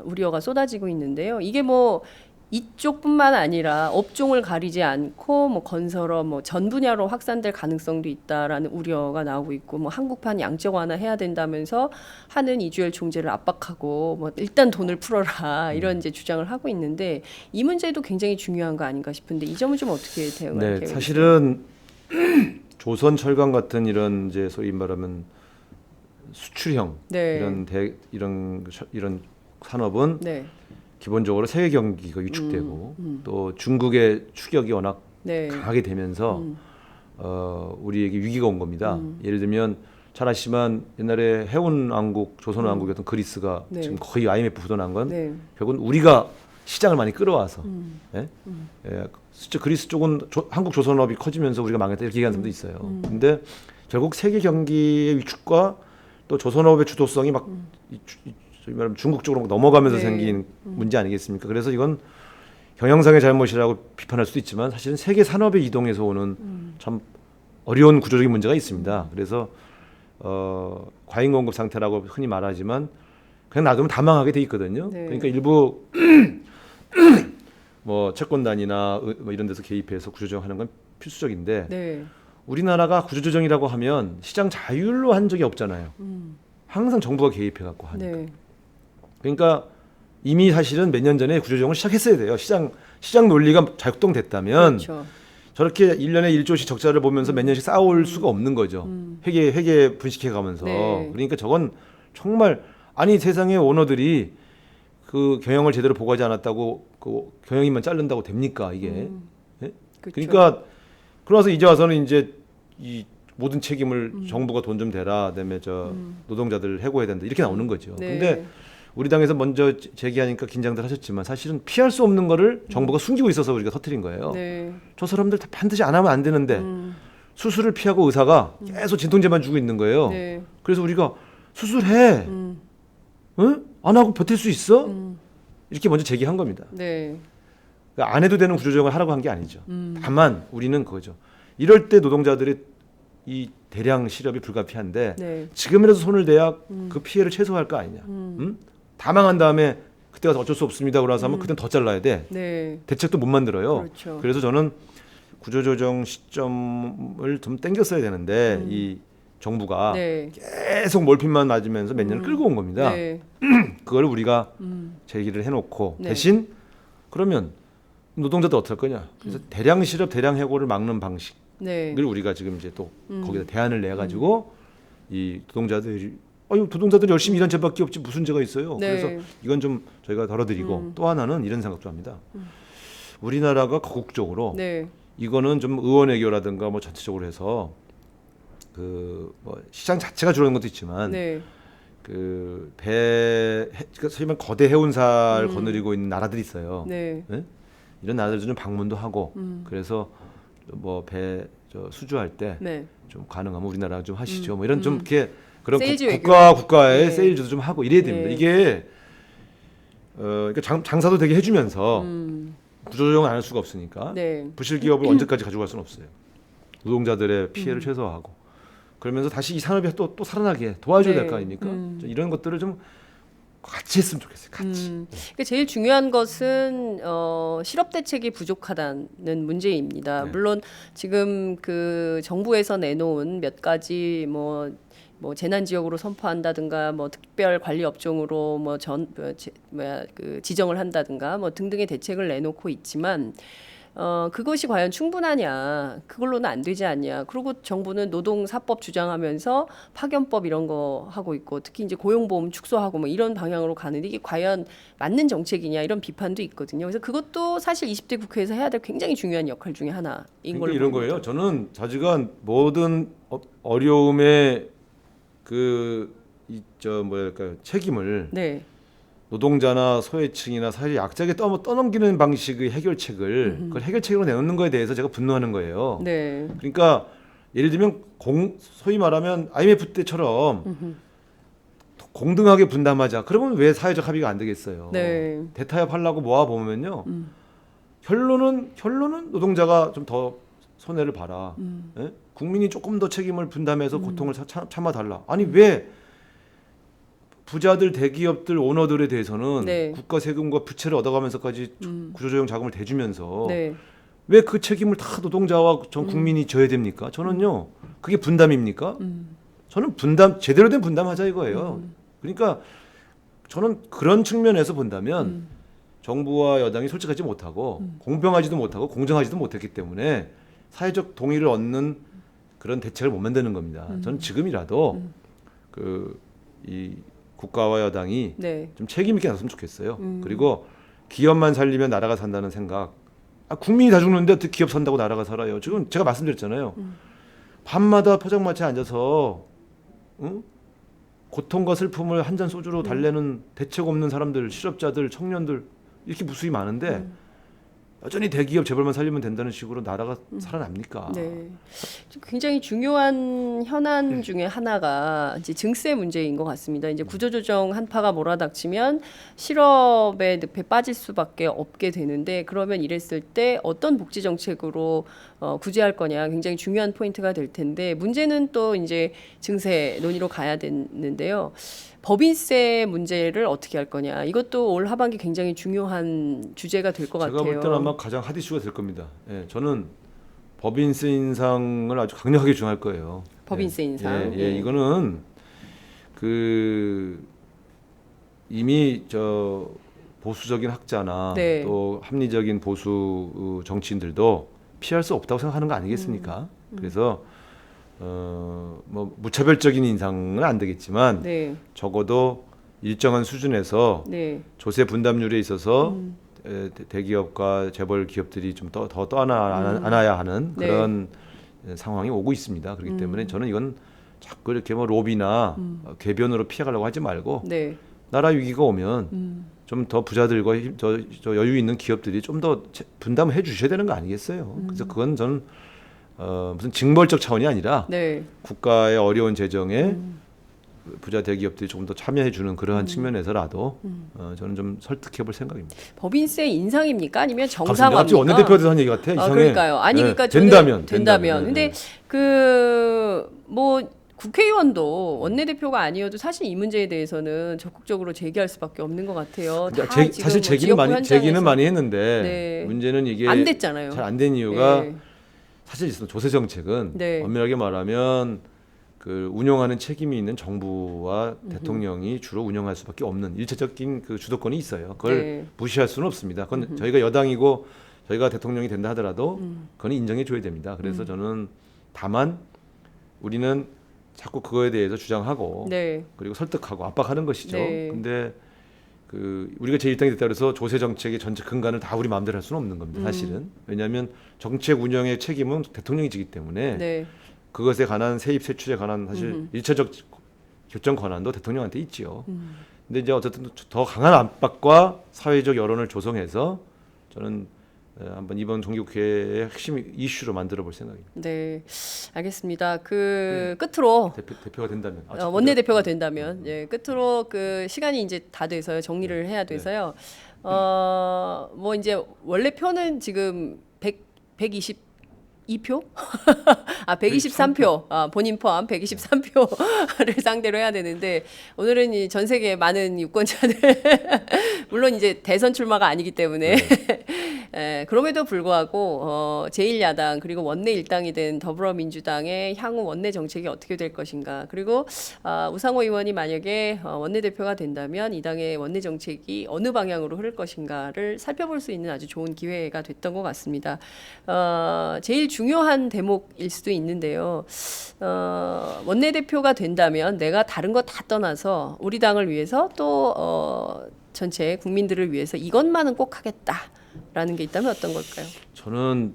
우려가 쏟아지고 있는데요. 이게 뭐 이쪽뿐만 아니라 업종을 가리지 않고 뭐 건설업 뭐 전 분야로 확산될 가능성도 있다라는 우려가 나오고 있고 뭐 한국판 양적 완화해야 된다면서 하는 이주열 총재를 압박하고 뭐 일단 돈을 풀어라 이런 이제 주장을 하고 있는데 이 문제도 굉장히 중요한 거 아닌가 싶은데 이 점은 좀 어떻게 대응할 네, 계획이세요? 사실은 조선 철강 같은 이런 이제 소위 말하면 수출형 네. 이런 산업은 네. 기본적으로 세계 경기가 위축되고 또 중국의 추격이 워낙 네. 강하게 되면서 우리에게 위기가 온 겁니다. 예를 들면 잘 아시지만 옛날에 해운왕국, 조선왕국이었던 그리스가 네. 지금 거의 IMF 부도난 건 네. 결국은 우리가 시장을 많이 끌어와서 예? 실제 그리스 쪽은 한국 조선업이 커지면서 우리가 망했다 이렇게 얘기하는 사람도 있어요. 근데 결국 세계 경기의 위축과 또 조선업의 주도성이 막 소위 말하면 중국 쪽으로 넘어가면서 네. 생긴 문제 아니겠습니까? 그래서 이건 경영상의 잘못이라고 비판할 수도 있지만 사실은 세계 산업의 이동에서 오는 참 어려운 구조적인 문제가 있습니다. 그래서 과잉 공급 상태라고 흔히 말하지만 그냥 놔두면 다 망하게 돼 있거든요. 네. 그러니까 일부 뭐 채권단이나 뭐 이런 데서 개입해서 구조조정하는 건 필수적인데 네. 우리나라가 구조조정이라고 하면 시장 자율로 한 적이 없잖아요. 항상 정부가 개입해 갖고 하니까. 네. 그러니까 이미 사실은 몇 년 전에 구조조정을 시작했어야 돼요. 시장 논리가 작동됐다면 그렇죠. 저렇게 1년에 1조씩 적자를 보면서 몇 년씩 쌓아올 수가 없는 거죠. 회계 분식해 가면서. 네. 그러니까 저건 정말 아니 세상의 오너들이 그 경영을 제대로 보고하지 않았다고 그 경영인만 자른다고 됩니까 이게? 예? 그렇죠. 그러니까 그러면서 이제 와서는 이제 이 모든 책임을 정부가 돈 좀 대라, 그다음에 저 노동자들 해고해야 된다 이렇게 나오는 거죠. 네. 근데 우리 당에서 먼저 제기하니까 긴장들 하셨지만 사실은 피할 수 없는 거를 정부가 숨기고 있어서 우리가 터뜨린 거예요. 네. 저 사람들 다 반드시 안 하면 안 되는데 수술을 피하고 의사가 계속 진통제만 주고 있는 거예요. 네. 그래서 우리가 수술해, 응? 안 하고 버틸 수 있어? 이렇게 먼저 제기한 겁니다. 네. 그러니까 안 해도 되는 구조조정을 하라고 한 게 아니죠. 다만 우리는 그거죠. 이럴 때 노동자들의 이 대량 실업이 불가피한데 네. 지금이라도 손을 대야 그 피해를 최소화할 거 아니냐. 다 망한 다음에 그때 가서 어쩔 수 없습니다. 그러서 하면 그땐 더 잘라야 돼. 네. 대책도 못 만들어요. 그렇죠. 그래서 저는 구조조정 시점을 좀 땡겼어야 되는데 이 정부가 네. 계속 몰핀만 맞으면서 몇 년을 끌고 온 겁니다. 네. 그걸 우리가 제기를 해놓고 네. 대신 그러면 노동자들 어떻게 할 거냐. 그래서 대량 실업, 대량 해고를 막는 방식을 네. 우리가 지금 이제 또 거기다 대안을 내 가지고 이 노동자들이 노동자들이 열심히 일한 죄밖에 없지 무슨 죄가 있어요. 네. 그래서 이건 좀 저희가 덜어드리고 또 하나는 이런 생각도 합니다. 우리나라가 거국적으로 네. 이거는 좀 의원외교라든가 뭐 전체적으로 해서 그 뭐 시장 자체가 줄어든 것도 있지만 네. 그러니까 소위 말하면 거대 해운사를 거느리고 있는 나라들이 있어요. 네. 네? 이런 나라들 좀 방문도 하고 그래서 뭐 배 수주할 때 좀 네. 가능하면 우리나라 좀 하시죠. 뭐 이런 좀 이렇게 그런 세일즈 외교. 국가의 네. 세일즈도 좀 하고 이래야 됩니다. 네. 이게 그러니까 장사도 되게 해주면서 구조조정을 안 할 수가 없으니까 네. 부실 기업을 언제까지 가지고 갈 수는 없어요. 노동자들의 피해를 최소화하고. 그러면서 다시 이 산업이 또 살아나게 도와줘야 네. 될 거 아닙니까? 이런 것들을 좀 같이 했으면 좋겠어요. 같이. 그러니까 제일 중요한 것은 실업 대책이 부족하다는 문제입니다. 네. 물론 지금 그 정부에서 내놓은 몇 가지 뭐 재난 지역으로 선포한다든가 뭐 특별 관리 업종으로 그 지정을 한다든가 뭐 등등의 대책을 내놓고 있지만 그것이 과연 충분하냐? 그걸로는 안 되지 않냐? 그리고 정부는 노동사법 주장하면서 파견법 이런 거 하고 있고 특히 이제 고용보험 축소하고 뭐 이런 방향으로 가는데 이게 과연 맞는 정책이냐 이런 비판도 있거든요. 그래서 그것도 사실 20대 국회에서 해야 될 굉장히 중요한 역할 중에 하나인 그러니까 걸로 이런 보입니다. 거예요. 저는 자주간 모든 어려움의 뭐랄까요 책임을 네, 노동자나 소외층이나 사회 약자에게 떠넘기는 방식의 해결책을 그걸 해결책으로 내놓는 거에 대해서 제가 분노하는 거예요. 네, 그러니까 예를 들면 소위 말하면 IMF 때처럼 공등하게 분담하자. 그러면 왜 사회적 합의가 안 되겠어요? 네, 대타협하려고 모아 보면요. 결론은 노동자가 좀 더 손해를 봐라. 예? 국민이 조금 더 책임을 분담해서 고통을 참아달라. 아니 왜 부자들, 대기업들, 오너들에 대해서는 네. 국가 세금과 부채를 얻어가면서까지 구조조정 자금을 대주면서 네, 왜 그 책임을 다 노동자와 전 국민이 져야 됩니까? 저는요 그게 분담입니까? 저는 제대로 된 분담하자 이거예요. 그러니까 저는 그런 측면에서 본다면 정부와 여당이 솔직하지 못하고 공평하지도 못하고 공정하지도 못했기 때문에 사회적 동의를 얻는 그런 대책을 못 만드는 겁니다. 저는 지금이라도 이 국가와 여당이 네, 좀 책임 있게 나섰으면 좋겠어요. 그리고 기업만 살리면 나라가 산다는 생각. 국민이 다 죽는데 어떻게 기업 산다고 나라가 살아요? 지금 제가 말씀드렸잖아요. 밤마다 포장마차에 앉아서 고통과 슬픔을 한 잔 소주로 달래는 대책 없는 사람들, 실업자들, 청년들 이렇게 무수히 많은데 여전히 대기업 재벌만 살리면 된다는 식으로 나라가 살아납니까? 네. 굉장히 중요한 현안 중에 하나가 이제 증세 문제인 것 같습니다. 이제 구조조정 한파가 몰아닥치면 실업의 늪에 빠질 수밖에 없게 되는데 그러면 이랬을 때 어떤 복지 정책으로 구제할 거냐 굉장히 중요한 포인트가 될 텐데 문제는 또 이제 증세 논의로 가야 되는데요. 법인세 문제를 어떻게 할 거냐 이것도 올 하반기 굉장히 중요한 주제가 될 것 같아요. 제가 볼 때는 아마 가장 핫 이슈가 될 겁니다. 예, 저는 법인세 인상을 아주 강력하게 주장할 거예요. 법인세 인상. 예, 이거는 이미 보수적인 학자나 네. 또 합리적인 보수 정치인들도 피할 수 없다고 생각하는 거 아니겠습니까? 그래서 뭐 무차별적인 인상은 안 되겠지만 네. 적어도 일정한 수준에서 네. 조세 분담률에 있어서 대기업과 재벌 기업들이 좀 더 떠안아야 하는 네. 그런 상황이 오고 있습니다. 그렇기 때문에 저는 이건 자꾸 이렇게 뭐 로비나 궤변으로 피해가려고 하지 말고 네. 나라 위기가 오면 좀 더 부자들과 저 여유 있는 기업들이 좀 더 분담을 해주셔야 되는 거 아니겠어요? 그래서 그건 저는 무슨 징벌적 차원이 아니라 네. 국가의 어려운 재정에 부자 대기업들이 조금 더 참여해주는 그러한 측면에서라도 저는 좀 설득해볼 생각입니다. 법인세 인상입니까? 아니면 갑자기 정상화입니까? 원내대표가 돼서 한 얘기 같아. 이상해. 그러니까요. 아니 네. 그러니까 저는 된다면. 네, 근데 네. 뭐 국회의원도 원내대표가 아니어도 사실 이 문제에 대해서는 적극적으로 제기할 수밖에 없는 것 같아요. 다 지금 사실 뭐 제기는 지역구 많이 했는데 네. 문제는 이게 안 됐잖아요. 잘 안 된 이유가 네. 사실 있어. 조세 정책은 네. 엄밀하게 말하면 그 운영하는 책임이 있는 정부와 대통령이 주로 운영할 수밖에 없는 일차적인 그 주도권이 있어요. 그걸 네. 무시할 수는 없습니다. 그건 저희가 여당이고 저희가 대통령이 된다 하더라도 그건 인정해 줘야 됩니다. 그래서 저는 다만 우리는 자꾸 그거에 대해서 주장하고 네. 그리고 설득하고 압박하는 것이죠. 네. 근데 우리가 제1당이 됐다 그래서 조세 정책의 전체 근간을 다 우리 마음대로 할 수는 없는 겁니다. 사실은. 왜냐하면 정책 운영의 책임은 대통령이 지기 때문에 네. 그것에 관한 세입 세출에 관한 사실 일차적 결정 권한도 대통령한테 있지요. 근데 이제 어쨌든 더 강한 압박과 사회적 여론을 조성해서 저는 한번 이번 정기국회의 핵심 이슈로 만들어 볼 생각입니다. 네. 알겠습니다. 끝으로 대표가 된다면 원내대표가 된다면 끝으로 시간이 이제 다 돼서요. 정리를 해야 돼서요. 뭐 이제 원래 표는 지금 120 122표? 아, 123표. 아, 본인 포함 123표를 상대로 해야 되는데 오늘은 이 전 세계 많은 유권자들 물론 이제 대선 출마가 아니기 때문에 그럼에도 불구하고 제1야당 그리고 원내 일당이 된 더불어민주당의 향후 원내 정책이 어떻게 될 것인가. 그리고 우상호 의원이 만약에 원내대표가 된다면 이 당의 원내 정책이 어느 방향으로 흐를 것인가를 살펴볼 수 있는 아주 좋은 기회가 됐던 것 같습니다. 제일 중요한 대목일 수도 있는데요. 원내대표가 된다면 내가 다른 거 다 떠나서 우리 당을 위해서 또 전체 국민들을 위해서 이것만은 꼭 하겠다라는 게 있다면 어떤 걸까요? 저는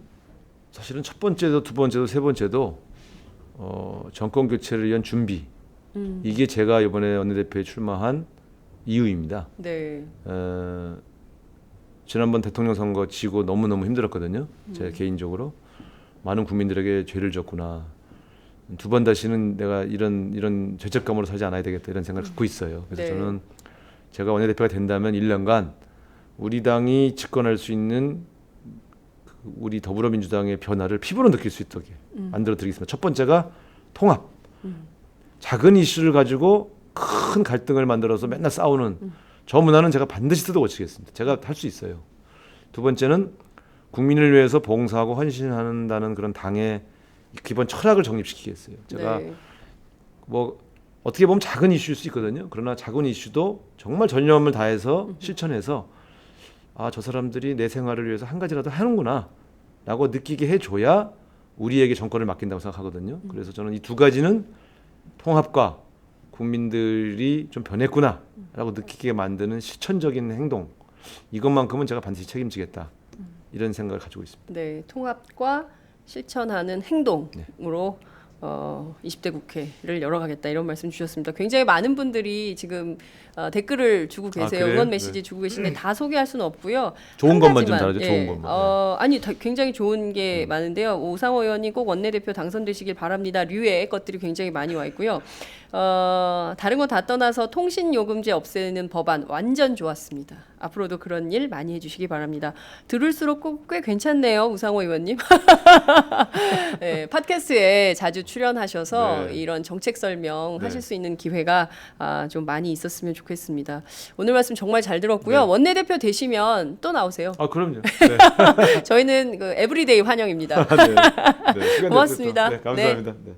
사실은 첫 번째도 두 번째도 세 번째도 정권 교체를 위한 준비 이게 제가 이번에 원내대표에 출마한 이유입니다. 네. 지난번 대통령 선거 지고 너무너무 힘들었거든요. 제 개인적으로 많은 국민들에게 죄를 졌구나. 두 번 다시는 내가 이런 죄책감으로 살지 않아야 되겠다 이런 생각을 갖고 있어요. 그래서 네. 저는 제가 원내대표가 된다면 1년간 우리 당이 집권할 수 있는 우리 더불어민주당의 변화를 피부로 느낄 수 있도록 만들어 드리겠습니다. 첫 번째가 통합. 작은 이슈를 가지고 큰 갈등을 만들어서 맨날 싸우는 저 문화는 제가 반드시 뜯어고치겠습니다. 제가 할 수 있어요. 두 번째는 국민을 위해서 봉사하고 헌신한다는 그런 당의 기본 철학을 정립시키겠어요. 제가 네. 뭐 어떻게 보면 작은 이슈일 수 있거든요. 그러나 작은 이슈도 정말 전념을 다해서 실천해서 저 사람들이 내 생활을 위해서 한 가지라도 하는구나 라고 느끼게 해줘야 우리에게 정권을 맡긴다고 생각하거든요. 그래서 저는 이 두 가지는 통합과 국민들이 좀 변했구나 라고 느끼게 만드는 실천적인 행동 이것만큼은 제가 반드시 책임지겠다 이런 생각을 가지고 있습니다. 네, 통합과 실천하는 행동으로 20대 국회를 열어가겠다 이런 말씀 주셨습니다. 굉장히 많은 분들이 지금 댓글을 주고 계세요. 그래요? 응원 메시지 주고 계신데 다 소개할 수는 없고요. 좋은 한 것만 좀 가지만, 달아줘. 좋은 것만. 아니 굉장히 좋은 게 많은데요. 오상호 의원이 꼭 원내대표 당선되시길 바랍니다. 류의 것들이 굉장히 많이 와 있고요. 다른 거 다 떠나서 통신요금제 없애는 법안 완전 좋았습니다. 앞으로도 그런 일 많이 해주시기 바랍니다. 들을수록 꽤 괜찮네요, 우상호 의원님. 네, 팟캐스트에 자주 출연하셔서 네. 이런 정책 설명 네. 하실 수 있는 기회가 좀 많이 있었으면 좋겠습니다. 오늘 말씀 정말 잘 들었고요. 네. 원내대표 되시면 또 나오세요. 그럼요. 네. 저희는 그 에브리데이 환영입니다. 네. 네. 시간 고맙습니다. 됐죠. 네, 감사합니다. 네.